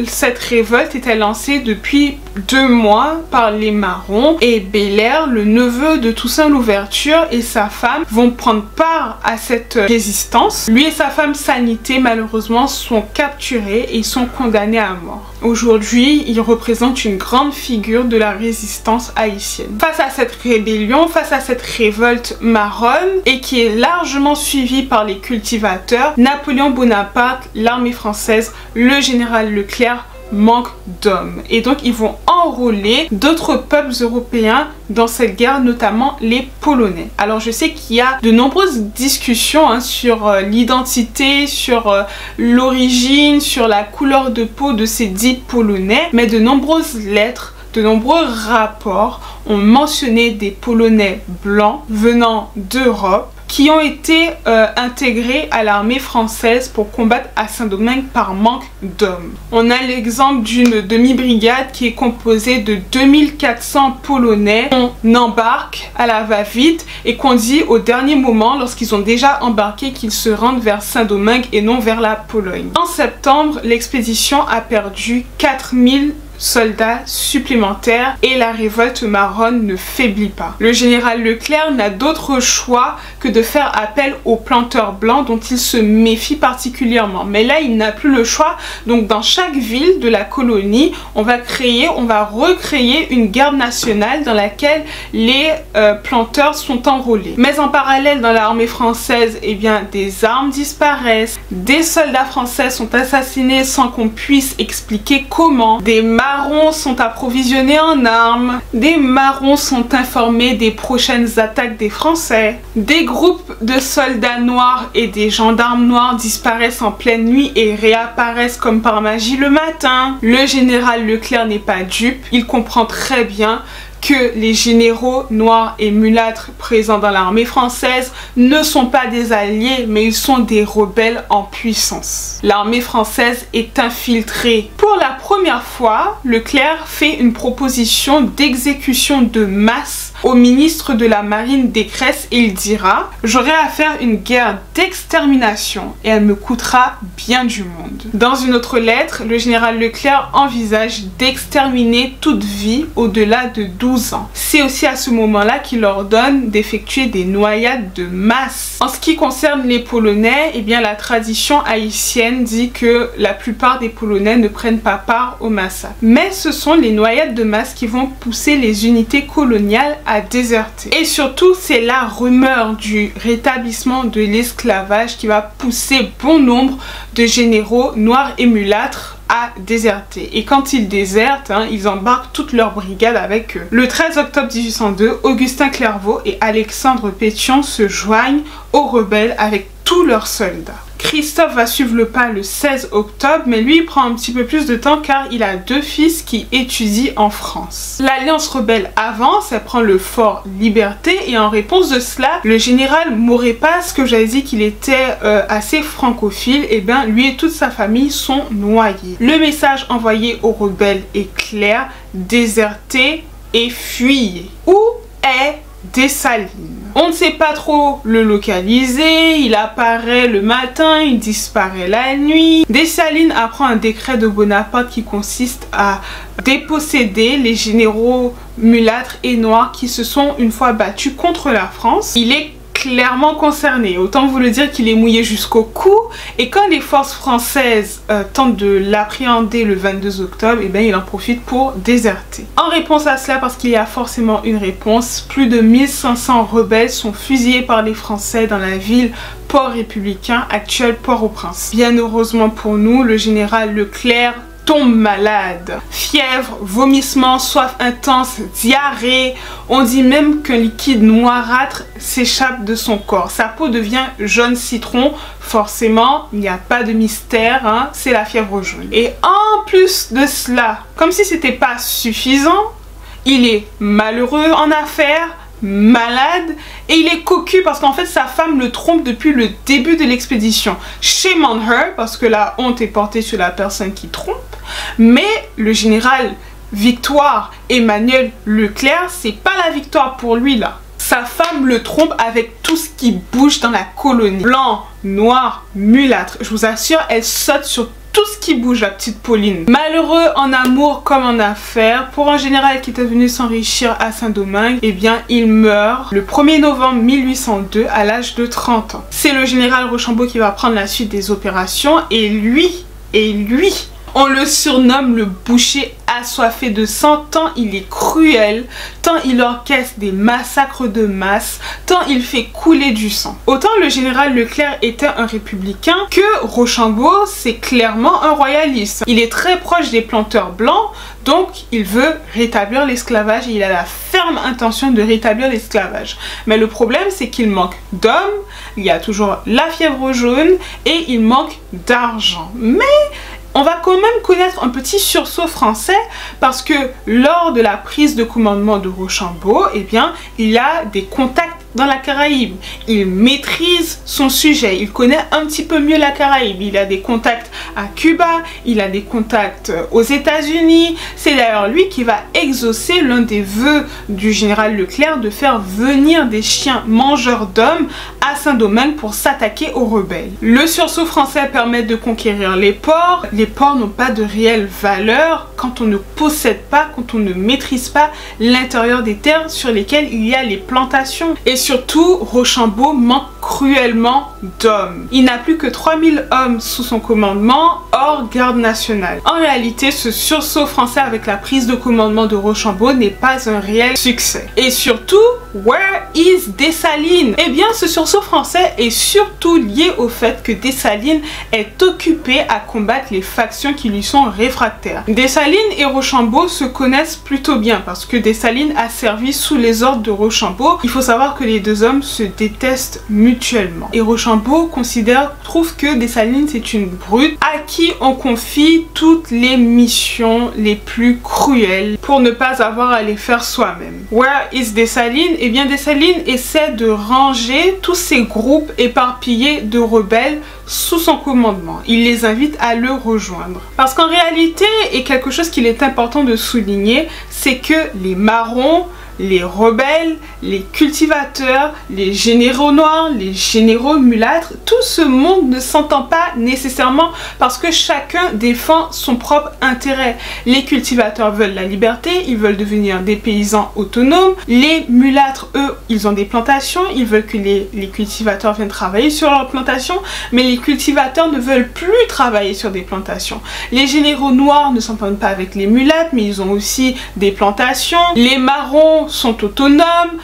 cette révolte était lancée depuis 2 mois par les marrons et Belair, le neveu de Toussaint Louverture, et sa femme vont prendre part à cette résistance. Lui et sa femme Sanité malheureusement sont capturés et sont condamnés à mort. Aujourd'hui, il représente une grande figure de la résistance haïtienne. Face à cette rébellion, face à cette révolte marronne et qui est largement suivie par les cultivateurs, Napoléon Bonaparte, l'armée française, le général Leclerc manque d'hommes et donc ils vont enrôler d'autres peuples européens dans cette guerre, notamment les Polonais. Alors je sais qu'il y a de nombreuses discussions sur l'identité, sur l'origine, sur la couleur de peau de ces dits Polonais, mais de nombreuses lettres, de nombreux rapports ont mentionné des Polonais blancs venant d'Europe qui ont été intégrés à l'armée française pour combattre à Saint-Domingue par manque d'hommes. On a l'exemple d'une demi-brigade qui est composée de 2400 Polonais qu'on embarque à la va-vite et qu'on dit au dernier moment, lorsqu'ils ont déjà embarqué, qu'ils se rendent vers Saint-Domingue et non vers la Pologne. En septembre, l'expédition a perdu 4000 soldats supplémentaires et la révolte marronne ne faiblit pas. Le général Leclerc n'a d'autre choix que de faire appel aux planteurs blancs dont il se méfie particulièrement. Mais là, il n'a plus le choix. Donc dans chaque ville de la colonie, on va recréer une garde nationale dans laquelle les planteurs sont enrôlés. Mais en parallèle, dans l'armée française, eh bien, des armes disparaissent, des soldats français sont assassinés sans qu'on puisse expliquer comment, des marrons sont approvisionnés en armes, des marrons sont informés des prochaines attaques des Français, des groupes de soldats noirs et des gendarmes noirs disparaissent en pleine nuit et réapparaissent comme par magie le matin. Le général Leclerc n'est pas dupe, il comprend très bien que les généraux noirs et mulâtres présents dans l'armée française ne sont pas des alliés, mais ils sont des rebelles en puissance. L'armée française est infiltrée. Pour la première fois, Leclerc fait une proposition d'exécution de masse au ministre de la Marine Descresse et il dira « J'aurai à faire une guerre d'extermination et elle me coûtera bien du monde ». Dans une autre lettre, le général Leclerc envisage d'exterminer toute vie au-delà de 12 ans. C'est aussi à ce moment-là qu'il ordonne d'effectuer des noyades de masse. En ce qui concerne les Polonais, eh bien la tradition haïtienne dit que la plupart des Polonais ne prennent pas part au massacre. Mais ce sont les noyades de masse qui vont pousser les unités coloniales à déserter. Et surtout, c'est la rumeur du rétablissement de l'esclavage qui va pousser bon nombre de généraux noirs et mulâtres à déserter. Et quand ils désertent, ils embarquent toute leur brigade avec eux. Le 13 octobre 1802, Augustin Clervaux et Alexandre Pétion se joignent aux rebelles avec tous leurs soldats. Christophe va suivre le pas le 16 octobre, mais lui il prend un petit peu plus de temps car il a 2 fils qui étudient en France. L'alliance rebelle avance, elle prend le fort Liberté et en réponse de cela, le général Maurepas, que j'avais dit qu'il était assez francophile, et bien lui et toute sa famille sont noyés. Le message envoyé aux rebelles est clair: déserter et fuir. Où est Dessalines? On ne sait pas trop le localiser, il apparaît le matin, il disparaît la nuit. Dessalines apprend un décret de Bonaparte qui consiste à déposséder les généraux mulâtres et noirs qui se sont une fois battus contre la France. Il est clairement concerné, autant vous le dire qu'il est mouillé jusqu'au cou, et quand les forces françaises tentent de l'appréhender le 22 octobre, et bien il en profite pour déserter. En réponse à cela, parce qu'il y a forcément une réponse, plus de 1500 rebelles sont fusillés par les Français dans la ville Port Républicain, actuel Port-au-Prince. Bien heureusement pour nous, le général Leclerc tombe malade. Fièvre, vomissement, soif intense, diarrhée. On dit même qu'un liquide noirâtre s'échappe de son corps. Sa peau devient jaune citron. Forcément, il n'y a pas de mystère, hein, c'est la fièvre jaune. Et en plus de cela, comme si c'était pas suffisant, il est malheureux en affaires, malade, et il est cocu parce qu'en fait sa femme le trompe depuis le début de l'expédition. Shame on her, parce que la honte est portée sur la personne qui trompe. Mais le général Victoire Emmanuel Leclerc, c'est pas la victoire pour lui là. Sa femme le trompe avec tout ce qui bouge dans la colonie. Blanc, noir, mulâtre. Je vous assure, elle saute sur tout ce qui bouge, la petite Pauline. Malheureux en amour comme en affaires, pour un général qui était venu s'enrichir à Saint-Domingue, eh bien il meurt le 1er novembre 1802 à l'âge de 30 ans. C'est le général Rochambeau qui va prendre la suite des opérations et lui, on le surnomme le boucher assoiffé de sang, tant il est cruel, tant il orchestre des massacres de masse, tant il fait couler du sang. Autant le général Leclerc était un républicain, que Rochambeau c'est clairement un royaliste. Il est très proche des planteurs blancs, donc il veut rétablir l'esclavage et il a la ferme intention de rétablir l'esclavage. Mais le problème c'est qu'il manque d'hommes, il y a toujours la fièvre jaune et il manque d'argent. Mais on va quand même connaître un petit sursaut français parce que lors de la prise de commandement de Rochambeau, eh bien, il a des contacts dans la Caraïbe. Il maîtrise son sujet, il connaît un petit peu mieux la Caraïbe. Il a des contacts à Cuba, il a des contacts aux États-Unis. C'est d'ailleurs lui qui va exaucer l'un des vœux du général Leclerc de faire venir des chiens mangeurs d'hommes à Saint-Domingue pour s'attaquer aux rebelles. Le sursaut français permet de conquérir les ports. Les ports n'ont pas de réelle valeur quand on ne possède pas, quand on ne maîtrise pas l'intérieur des terres sur lesquelles il y a les plantations. Et surtout, Rochambeau manque cruellement d'hommes. Il n'a plus que 3000 hommes sous son commandement, hors garde nationale. En réalité, ce sursaut français avec la prise de commandement de Rochambeau n'est pas un réel succès. Et surtout, where is Dessalines? Eh bien, ce sursaut français est surtout lié au fait que Dessalines est occupé à combattre les factions qui lui sont réfractaires. Dessalines et Rochambeau se connaissent plutôt bien parce que Dessalines a servi sous les ordres de Rochambeau. Il faut savoir que les deux hommes se détestent mutuellement. Et Rochambeau trouve que Dessalines c'est une brute à qui on confie toutes les missions les plus cruelles pour ne pas avoir à les faire soi-même. Where is Dessalines? Eh bien Dessalines essaie de ranger tous ces groupes éparpillés de rebelles sous son commandement. Il les invite à le rejoindre. Parce qu'en réalité, et quelque chose qu'il est important de souligner, c'est que les marrons, les rebelles, les cultivateurs, les généraux noirs, les généraux mulâtres, tout ce monde ne s'entend pas nécessairement parce que chacun défend son propre intérêt. Les cultivateurs veulent la liberté, ils veulent devenir des paysans autonomes. Les mulâtres, eux, ils ont des plantations, ils veulent que les cultivateurs viennent travailler sur leurs plantations, mais les cultivateurs ne veulent plus travailler sur des plantations. Les généraux noirs ne s'entendent pas avec les mulâtres, mais ils ont aussi des plantations. Les marrons sont autonomes.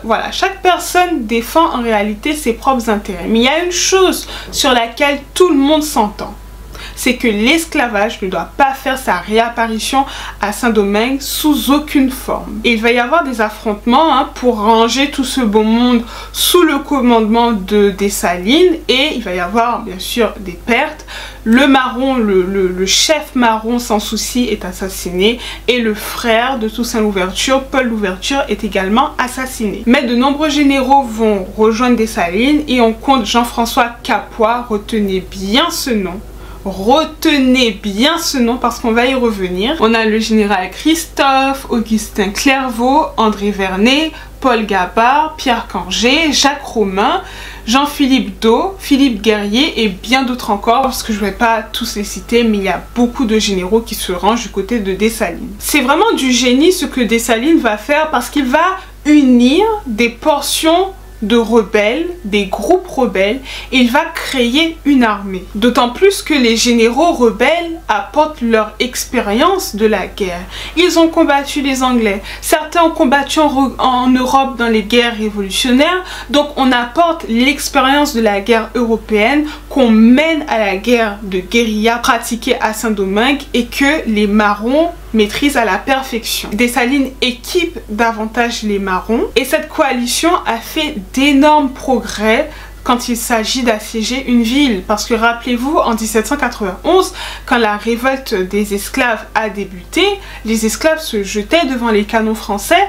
Voilà, chaque personne défend en réalité ses propres intérêts. Mais il y a une chose sur laquelle tout le monde s'entend. C'est que l'esclavage ne doit pas faire sa réapparition à Saint-Domingue sous aucune forme. Et il va y avoir des affrontements pour ranger tout ce beau monde sous le commandement de Dessalines et il va y avoir bien sûr des pertes. Le marron, le chef marron sans souci est assassiné et le frère de Toussaint Louverture, Paul Louverture, est également assassiné. Mais de nombreux généraux vont rejoindre Dessalines et on compte Jean-François Capois, retenez bien ce nom. Retenez bien ce nom parce qu'on va y revenir. On a le général Christophe, Augustin Clervaux, André Vernet, Paul Gabard, Pierre Canger, Jacques Romain, Jean-Philippe Dau, Philippe Guerrier et bien d'autres encore parce que je ne vais pas tous les citer, mais il y a beaucoup de généraux qui se rangent du côté de Dessalines. C'est vraiment du génie ce que Dessalines va faire parce qu'il va unir des portions de rebelles, des groupes rebelles, et il va créer une armée. D'autant plus que les généraux rebelles apportent leur expérience de la guerre. Ils ont combattu les Anglais, certains ont combattu en Europe dans les guerres révolutionnaires, donc on apporte l'expérience de la guerre européenne qu'on mène à la guerre de guérilla pratiquée à Saint-Domingue et que les marrons maîtrise à la perfection. Dessalines équipe davantage les marrons et cette coalition a fait d'énormes progrès quand il s'agit d'assiéger une ville. Parce que rappelez-vous, en 1791, quand la révolte des esclaves a débuté, les esclaves se jetaient devant les canons français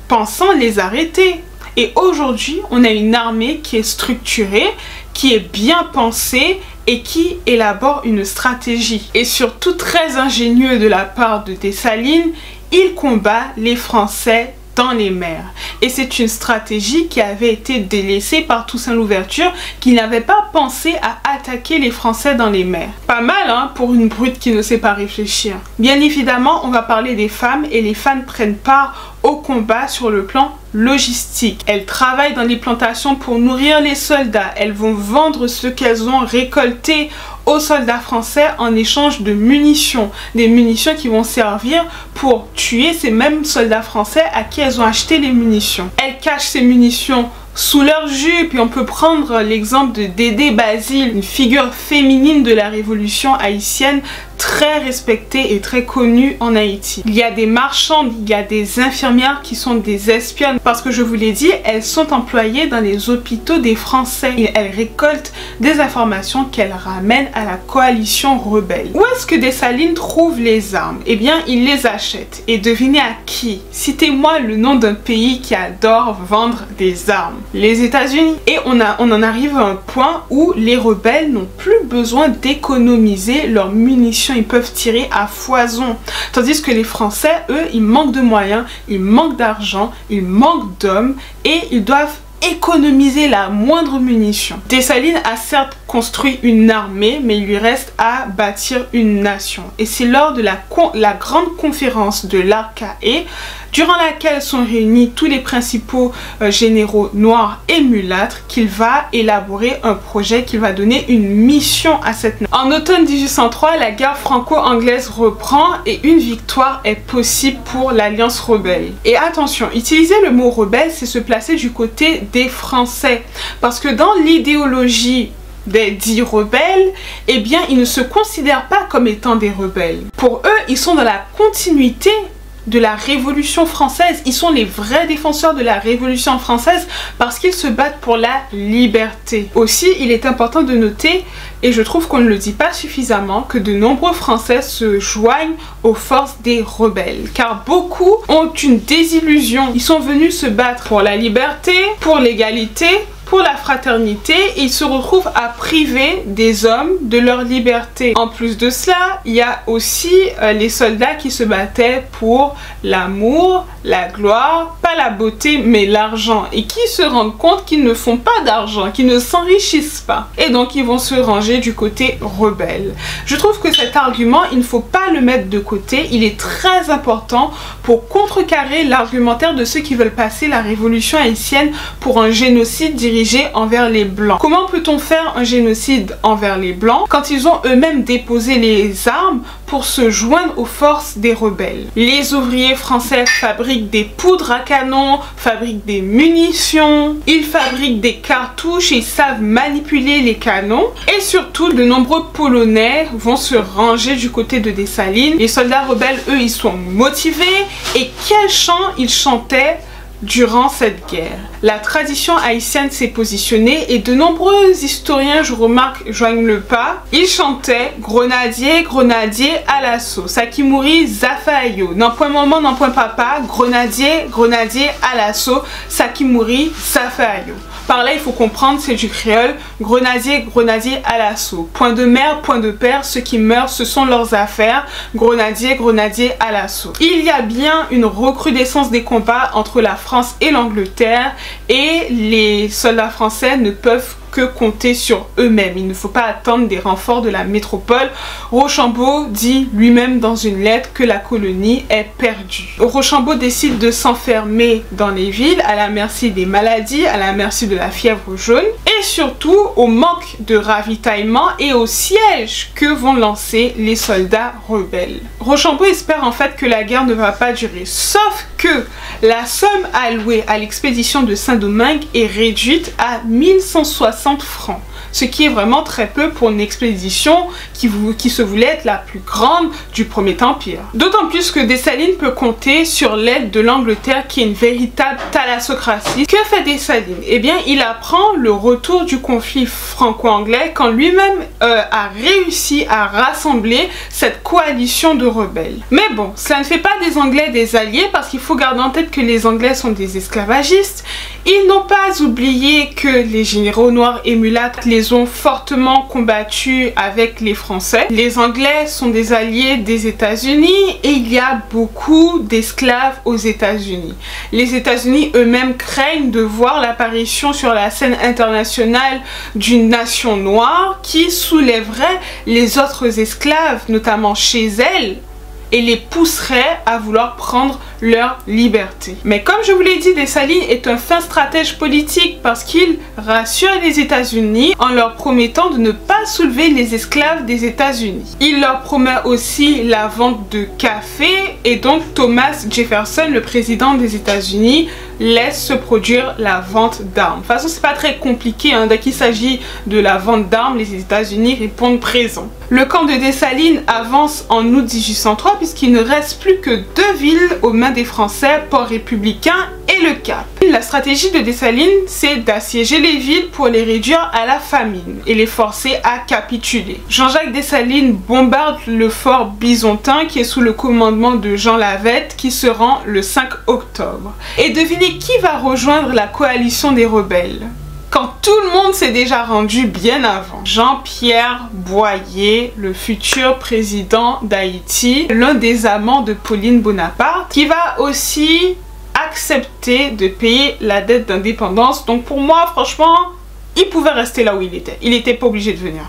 pensant les arrêter. Et aujourd'hui, on a une armée qui est structurée, qui est bien pensée et qui élabore une stratégie. Et surtout très ingénieux de la part de Dessalines, il combat les Français dans les mers. Et c'est une stratégie qui avait été délaissée par Toussaint Louverture, qui n'avait pas pensé à attaquer les Français dans les mers. Pas mal hein, pour une brute qui ne sait pas réfléchir. Bien évidemment, on va parler des femmes et les femmes prennent part au combat sur le plan logistique. Elles travaillent dans les plantations pour nourrir les soldats. Elles vont vendre ce qu'elles ont récolté aux soldats français en échange de munitions. Des munitions qui vont servir pour tuer ces mêmes soldats français à qui elles ont acheté les munitions. Elles cachent ces munitions sous leur jupe et on peut prendre l'exemple de Dédé Basile, une figure féminine de la révolution haïtienne très respectée et très connue en Haïti. Il y a des marchandes, il y a des infirmières qui sont des espionnes parce que je vous l'ai dit, elles sont employées dans les hôpitaux des Français et elles récoltent des informations qu'elles ramènent à la coalition rebelle. Où est-ce que Dessalines trouve les armes? Eh bien, il les achète. Et devinez à qui? Citez-moi le nom d'un pays qui adore vendre des armes. Les États-Unis. Et on en arrive à un point où les rebelles n'ont plus besoin d'économiser leurs munitions. Ils peuvent tirer à foison. Tandis que les Français, eux, ils manquent de moyens, ils manquent d'argent, ils manquent d'hommes et ils doivent économiser la moindre munition. Dessalines a certes construit une armée, mais il lui reste à bâtir une nation. Et c'est lors de la grande conférence de l'Arcahaie, durant laquelle sont réunis tous les principaux généraux noirs et mulâtres, qu'il va élaborer un projet, qu'il va donner une mission à cette nation. En automne 1803, la guerre franco-anglaise reprend et une victoire est possible pour l'Alliance rebelle. Et attention, utiliser le mot rebelle, c'est se placer du côté des Français. Parce que dans l'idéologie des dits rebelles, eh bien, ils ne se considèrent pas comme étant des rebelles. Pour eux, ils sont dans la continuité de la Révolution française. Ils sont les vrais défenseurs de la Révolution française parce qu'ils se battent pour la liberté. Aussi, il est important de noter, et je trouve qu'on ne le dit pas suffisamment, que de nombreux Français se joignent aux forces des rebelles. Car beaucoup ont une désillusion. Ils sont venus se battre pour la liberté, pour l'égalité, pour la fraternité, ils se retrouvent à priver des hommes de leur liberté. En plus de cela, il y a aussi les soldats qui se battaient pour l'amour, la gloire, pas la beauté mais l'argent, et qui se rendent compte qu'ils ne font pas d'argent, qu'ils ne s'enrichissent pas, et donc ils vont se ranger du côté rebelle. Je trouve que cet argument, il ne faut pas le mettre de côté, il est très important pour contrecarrer l'argumentaire de ceux qui veulent passer la révolution haïtienne pour un génocide dirigé envers les blancs. Comment peut-on faire un génocide envers les blancs quand ils ont eux-mêmes déposé les armes pour se joindre aux forces des rebelles? Les ouvriers français fabriquent des poudres à canon, fabriquent des munitions, ils fabriquent des cartouches et ils savent manipuler les canons. Et surtout, de nombreux Polonais vont se ranger du côté de Dessalines. Les soldats rebelles, eux, ils sont motivés. Et quel chant ils chantaient durant cette guerre? La tradition haïtienne s'est positionnée et de nombreux historiens, je remarque, joignent le pas. Ils chantaient grenadier, grenadier à l'assaut. Sakimouri, Zafayo. N'en point maman, n'en point papa. Grenadier, grenadier à l'assaut. Sakimouri, Zafayo. Par là, il faut comprendre, c'est du créole. Grenadier, grenadier à l'assaut. Point de mère, point de père, ceux qui meurent, ce sont leurs affaires. Grenadier, grenadier à l'assaut. Il y a bien une recrudescence des combats entre la France et l'Angleterre et les soldats français ne peuvent que compter sur eux-mêmes. Il ne faut pas attendre des renforts de la métropole. Rochambeau dit lui-même dans une lettre que la colonie est perdue. Rochambeau décide de s'enfermer dans les villes à la merci des maladies, à la merci de la fièvre jaune et surtout au manque de ravitaillement et au siège que vont lancer les soldats rebelles. Rochambeau espère en fait que la guerre ne va pas durer, sauf que la somme allouée à l'expédition de Saint-Domingue est réduite à 1160 francs, ce qui est vraiment très peu pour une expédition qui se voulait être la plus grande du Premier Empire. D'autant plus que Dessalines peut compter sur l'aide de l'Angleterre qui est une véritable thalassocratie. Que fait Dessalines? Eh bien, il apprend le retour du conflit franco-anglais quand lui-même a réussi à rassembler cette coalition de rebelles. Mais bon, ça ne fait pas des Anglais des alliés parce qu'il faut garder en tête que les Anglais sont des esclavagistes. Ils n'ont pas oublié que les généraux noirs et mulâtres les ont fortement combattus avec les Français. Les Anglais sont des alliés des États-Unis et il y a beaucoup d'esclaves aux États-Unis. Les États-Unis eux-mêmes craignent de voir l'apparition sur la scène internationale d'une nation noire qui soulèverait les autres esclaves, notamment chez elles, et les pousserait à vouloir prendre leur liberté. Mais comme je vous l'ai dit, Dessalines est un fin stratège politique parce qu'il rassure les États-Unis en leur promettant de ne pas soulever les esclaves des États-Unis. Il leur promet aussi la vente de café et donc Thomas Jefferson, le président des États-Unis, laisse se produire la vente d'armes. De toute façon, c'est pas très compliqué, hein. Dès qu'il s'agit de la vente d'armes, les États-Unis répondent présent. Le camp de Dessalines avance en août 1803 puisqu'il ne reste plus que 2 villes aux mains des Français, Port-Républicain et le Cap. La stratégie de Dessalines, c'est d'assiéger les villes pour les réduire à la famine et les forcer à capituler. Jean-Jacques Dessalines bombarde le fort Bisontin qui est sous le commandement de Jean Lavette qui se rend le 5 octobre. Et devinez qui va rejoindre la coalition des rebelles? Quand tout le monde s'est déjà rendu bien avant. Jean-Pierre Boyer, le futur président d'Haïti, l'un des amants de Pauline Bonaparte, qui va aussi accepter de payer la dette d'indépendance. Donc pour moi, franchement, il pouvait rester là où il était. Il n'était pas obligé de venir.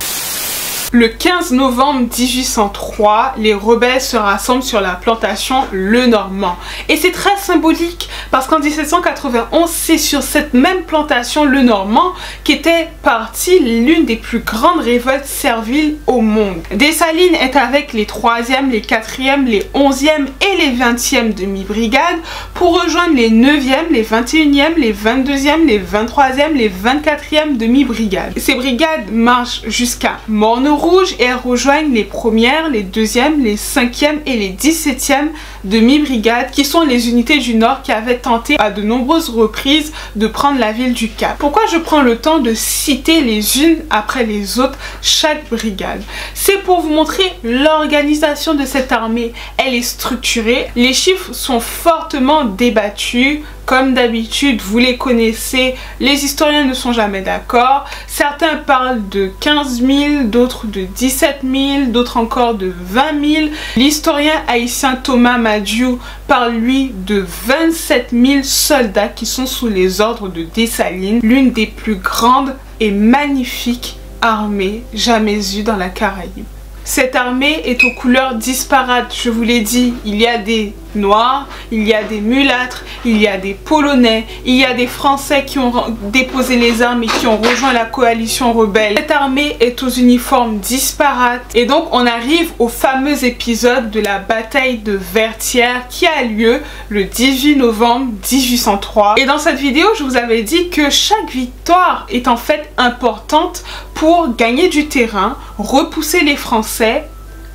Le 15 novembre 1803, les rebelles se rassemblent sur la plantation Le Normand. Et c'est très symbolique parce qu'en 1791, c'est sur cette même plantation Le Normand qu'était partie l'une des plus grandes révoltes serviles au monde. Dessalines est avec les 3e, les 4e, les 11e et les 20e demi-brigades pour rejoindre les 9e, les 21e, les 22e, les 23e, les 24e demi-brigades. Ces brigades marchent jusqu'à Morne-Rouge et elles rejoignent les 1ères, les 2e, les 5e et les 17e demi-brigades qui sont les unités du Nord qui avaient tenté à de nombreuses reprises de prendre la ville du Cap. Pourquoi je prends le temps de citer les unes après les autres chaque brigade? C'est pour vous montrer l'organisation de cette armée. Elle est structurée, les chiffres sont fortement débattus. Comme d'habitude, vous les connaissez, les historiens ne sont jamais d'accord. Certains parlent de 15 000, d'autres de 17 000, d'autres encore de 20 000. L'historien haïtien Thomas Madiou parle lui de 27 000 soldats qui sont sous les ordres de Dessalines, l'une des plus grandes et magnifiques armées jamais vues dans la Caraïbe. Cette armée est aux couleurs disparates, je vous l'ai dit, il y a des noirs, il y a des mulâtres, il y a des polonais, il y a des français qui ont déposé les armes et qui ont rejoint la coalition rebelle. Cette armée est aux uniformes disparates et donc on arrive au fameux épisode de la bataille de Vertières qui a lieu le 18 novembre 1803. Et dans cette vidéo, je vous avais dit que chaque victoire est en fait importante pour gagner du terrain, repousser les Français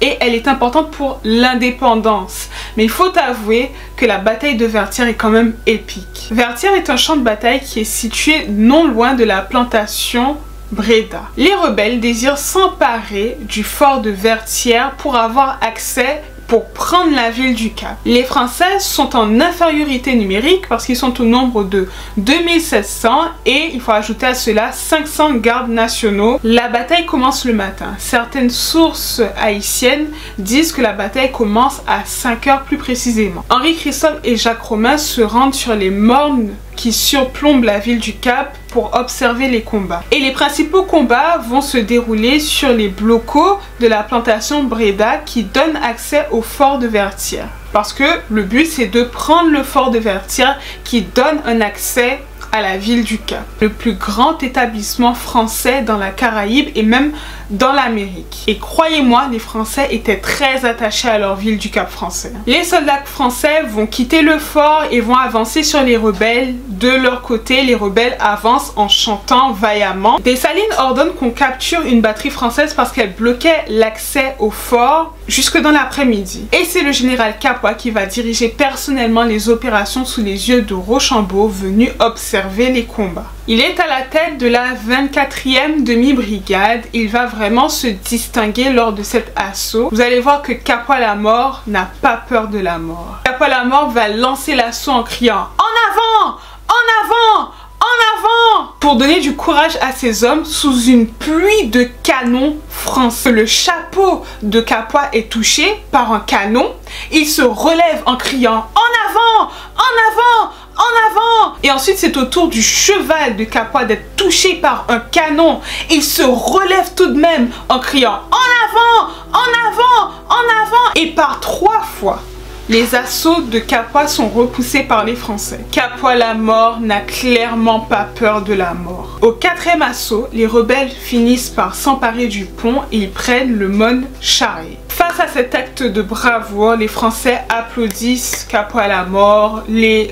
et elle est importante pour l'indépendance. Mais il faut avouer que la bataille de Vertières est quand même épique. Vertières est un champ de bataille qui est situé non loin de la plantation Breda. Les rebelles désirent s'emparer du fort de Vertières pour avoir accès pour prendre la ville du Cap. Les Français sont en infériorité numérique parce qu'ils sont au nombre de 2700 et il faut ajouter à cela 500 gardes nationaux. La bataille commence le matin. Certaines sources haïtiennes disent que la bataille commence à 5 heures plus précisément. Henri Christophe et Jacques Romain se rendent sur les mornes qui surplombent la ville du Cap pour observer les combats. Et les principaux combats vont se dérouler sur les blocos de la plantation Breda qui donnent accès au fort de Vertières. Parce que le but c'est de prendre le fort de Vertières qui donne un accès à la ville du Cap, le plus grand établissement français dans la Caraïbe et même dans l'Amérique. Et croyez-moi, les Français étaient très attachés à leur ville du Cap français. Les soldats français vont quitter le fort et vont avancer sur les rebelles. De leur côté, les rebelles avancent en chantant vaillamment. Dessalines ordonne qu'on capture une batterie française parce qu'elle bloquait l'accès au fort jusque dans l'après-midi. Et c'est le général Capois qui va diriger personnellement les opérations sous les yeux de Rochambeau, venu observer les combats. Il est à la tête de la 24e demi-brigade. Il va vraiment se distinguer lors de cet assaut. Vous allez voir que Capois la mort n'a pas peur de la mort. Capois la mort va lancer l'assaut en criant « En avant! En avant! En avant !» pour donner du courage à ses hommes sous une pluie de canons français. Le chapeau de Capois est touché par un canon. Il se relève en criant « En avant! En avant! En avant !» Et ensuite c'est au tour du cheval de Capois d'être touché par un canon. Il se relève tout de même en criant « En avant! En avant! En avant !» Et par 3 fois, les assauts de Capois sont repoussés par les Français. Capois la mort n'a clairement pas peur de la mort. Au 4e assaut, les rebelles finissent par s'emparer du pont et ils prennent le Mon Charré. Face à cet acte de bravoure, les Français applaudissent Capois la mort.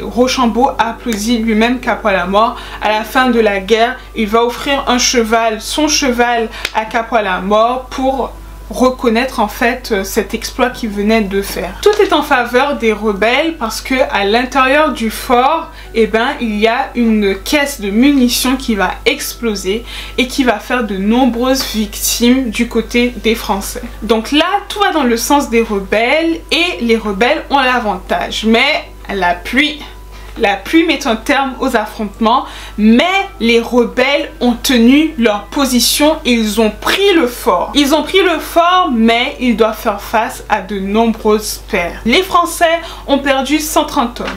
Rochambeau applaudit lui-même Capois la mort. À la fin de la guerre, il va offrir un cheval, son cheval, à Capois la mort pour reconnaître en fait cet exploit qu'il venait de faire. Tout est en faveur des rebelles parce que à l'intérieur du fort, il y a une caisse de munitions qui va exploser et qui va faire de nombreuses victimes du côté des Français. Donc là, tout va dans le sens des rebelles et les rebelles ont l'avantage. Mais la pluie met un terme aux affrontements, mais les rebelles ont tenu leur position et ils ont pris le fort. Ils ont pris le fort, mais ils doivent faire face à de nombreuses pertes. Les Français ont perdu 130 hommes,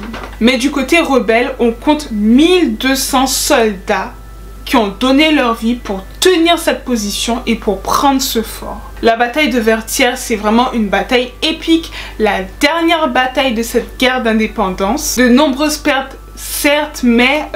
mais du côté rebelle, on compte 1200 soldats qui ont donné leur vie pour tenir cette position et pour prendre ce fort. La bataille de Vertières, c'est vraiment une bataille épique, la dernière bataille de cette guerre d'indépendance. De nombreuses pertes, certes, mais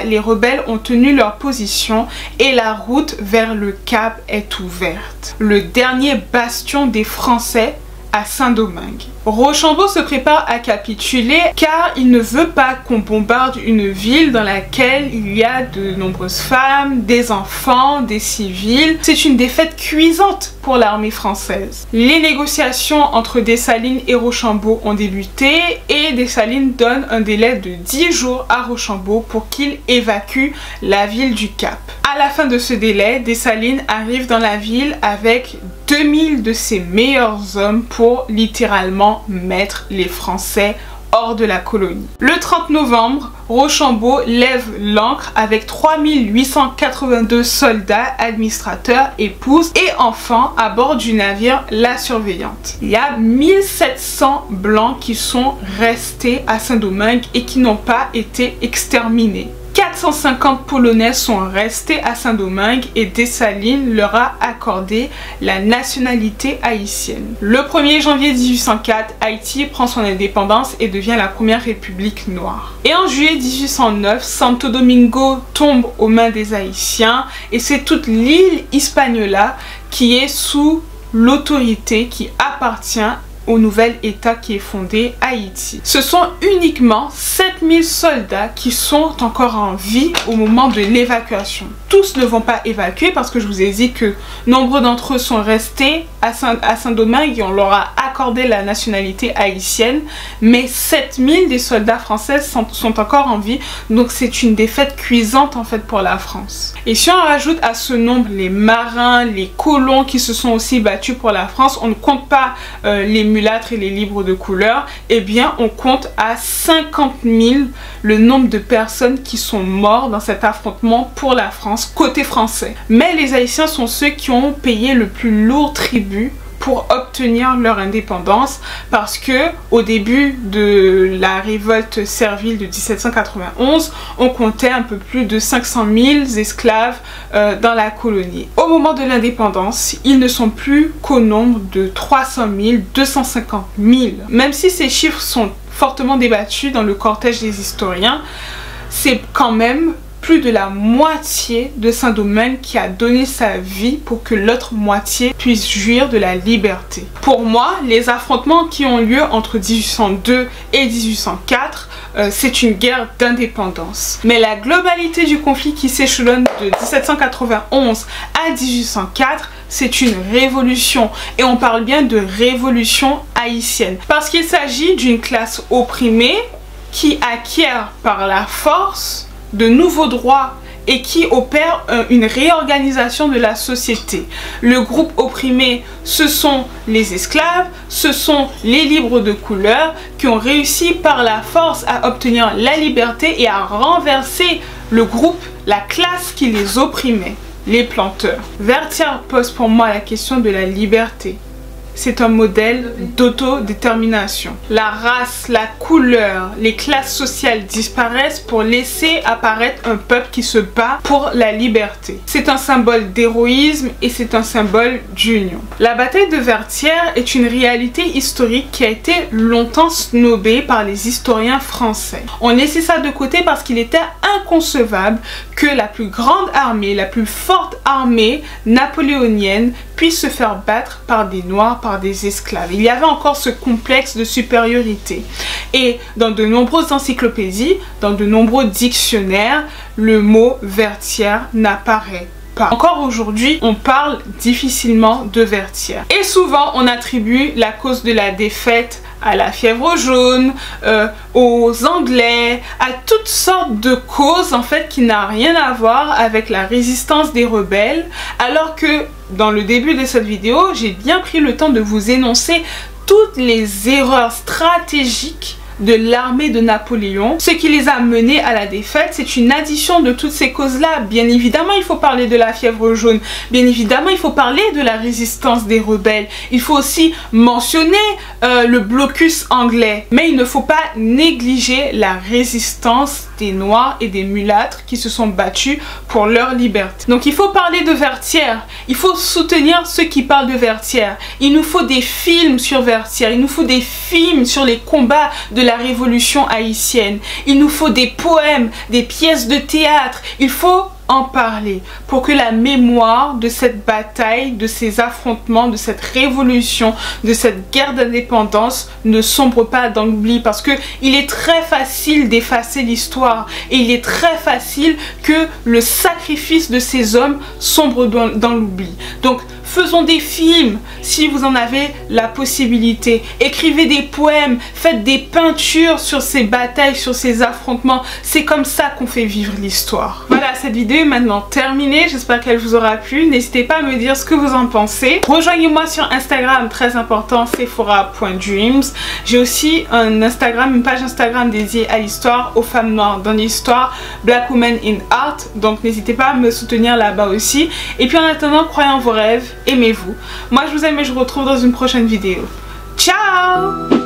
les rebelles ont tenu leur position et la route vers le Cap est ouverte. Le dernier bastion des Français à Saint-Domingue. Rochambeau se prépare à capituler car il ne veut pas qu'on bombarde une ville dans laquelle il y a de nombreuses femmes, des enfants, des civils. C'est une défaite cuisante pour l'armée française. Les négociations entre Dessalines et Rochambeau ont débuté et Dessalines donne un délai de 10 jours à Rochambeau pour qu'il évacue la ville du Cap. À la fin de ce délai, Dessalines arrive dans la ville avec 2000 de ses meilleurs hommes pour littéralement mettre les Français hors de la colonie. Le 30 novembre, Rochambeau lève l'ancre avec 3882 soldats, administrateurs, épouses et enfants à bord du navire La Surveillante. Il y a 1700 blancs qui sont restés à Saint-Domingue et qui n'ont pas été exterminés. 450 Polonais sont restés à Saint-Domingue et Dessalines leur a accordé la nationalité haïtienne. Le 1er janvier 1804, Haïti prend son indépendance et devient la première république noire. Et en juillet 1809, Santo Domingo tombe aux mains des Haïtiens et c'est toute l'île Hispaniola qui est sous l'autorité qui appartient au nouvel État qui est fondé, Haïti. Ce sont uniquement 7000 soldats qui sont encore en vie au moment de l'évacuation. Tous ne vont pas évacuer parce que je vous ai dit que nombre d'entre eux sont restés à Saint-Domingue et on leur a accordé accordé la nationalité haïtienne, mais 7000 des soldats français sont encore en vie, donc c'est une défaite cuisante en fait pour la France. Et si on rajoute à ce nombre les marins, les colons qui se sont aussi battus pour la France, on ne compte pas les mulâtres et les libres de couleur, eh bien on compte à 50 000 le nombre de personnes qui sont mortes dans cet affrontement pour la France, côté français. Mais les Haïtiens sont ceux qui ont payé le plus lourd tribut pour obtenir leur indépendance, parce que au début de la révolte servile de 1791, on comptait un peu plus de 500 000 esclaves dans la colonie. Au moment de l'indépendance, ils ne sont plus qu'au nombre de 300 000, 250 000. Même si ces chiffres sont fortement débattus dans le cortège des historiens, c'est quand même plus de la moitié de Saint-Domingue qui a donné sa vie pour que l'autre moitié puisse jouir de la liberté. Pour moi, les affrontements qui ont lieu entre 1802 et 1804, c'est une guerre d'indépendance. Mais la globalité du conflit qui s'échelonne de 1791 à 1804, c'est une révolution, et on parle bien de révolution haïtienne, parce qu'il s'agit d'une classe opprimée qui acquiert par la force de nouveaux droits et qui opère une réorganisation de la société. Le groupe opprimé, ce sont les esclaves, ce sont les libres de couleur qui ont réussi par la force à obtenir la liberté et à renverser le groupe, la classe qui les opprimait, les planteurs. Vertière pose pour moi la question de la liberté. C'est un modèle d'autodétermination. La race, la couleur, les classes sociales disparaissent pour laisser apparaître un peuple qui se bat pour la liberté. C'est un symbole d'héroïsme et c'est un symbole d'union. La bataille de Vertières est une réalité historique qui a été longtemps snobée par les historiens français. On laissait ça de côté parce qu'il était inconcevable que la plus grande armée, la plus forte armée napoléonienne puisse se faire battre par des noirs, par des esclaves. Il y avait encore ce complexe de supériorité. Et dans de nombreuses encyclopédies, dans de nombreux dictionnaires, le mot Vertières n'apparaît pas. Encore aujourd'hui, on parle difficilement de Vertières. Et souvent, on attribue la cause de la défaite à la fièvre jaune, aux Anglais, à toutes sortes de causes en fait qui n'a rien à voir avec la résistance des rebelles, alors que dans le début de cette vidéo, j'ai bien pris le temps de vous énoncer toutes les erreurs stratégiques de l'armée de Napoléon. Ce qui les a menés à la défaite, c'est une addition de toutes ces causes-là. Bien évidemment, il faut parler de la fièvre jaune. Bien évidemment, il faut parler de la résistance des rebelles. Il faut aussi mentionner le blocus anglais. Mais il ne faut pas négliger la résistance des noirs et des mulâtres qui se sont battus pour leur liberté. Donc il faut parler de Vertières. Il faut soutenir ceux qui parlent de Vertières. Il nous faut des films sur Vertières. Il nous faut des films sur les combats de la révolution haïtienne. Il nous faut des poèmes, des pièces de théâtre. Il faut en parler pour que la mémoire de cette bataille, de ces affrontements, de cette révolution, de cette guerre d'indépendance ne sombre pas dans l'oubli, parce que il est très facile d'effacer l'histoire et il est très facile que le sacrifice de ces hommes sombre dans l'oubli. Donc faisons des films si vous en avez la possibilité. Écrivez des poèmes, faites des peintures sur ces batailles, sur ces affrontements. C'est comme ça qu'on fait vivre l'histoire. Voilà, cette vidéo est maintenant terminée. J'espère qu'elle vous aura plu. N'hésitez pas à me dire ce que vous en pensez. Rejoignez-moi sur Instagram, très important, sephora.dreams. J'ai aussi un Instagram, une page Instagram dédiée à l'histoire, aux femmes noires dans l'histoire, Black Women in Art. Donc n'hésitez pas à me soutenir là-bas aussi. Et puis en attendant, croyez en vos rêves, aimez-vous. Moi je vous aime et je vous retrouve dans une prochaine vidéo. Ciao!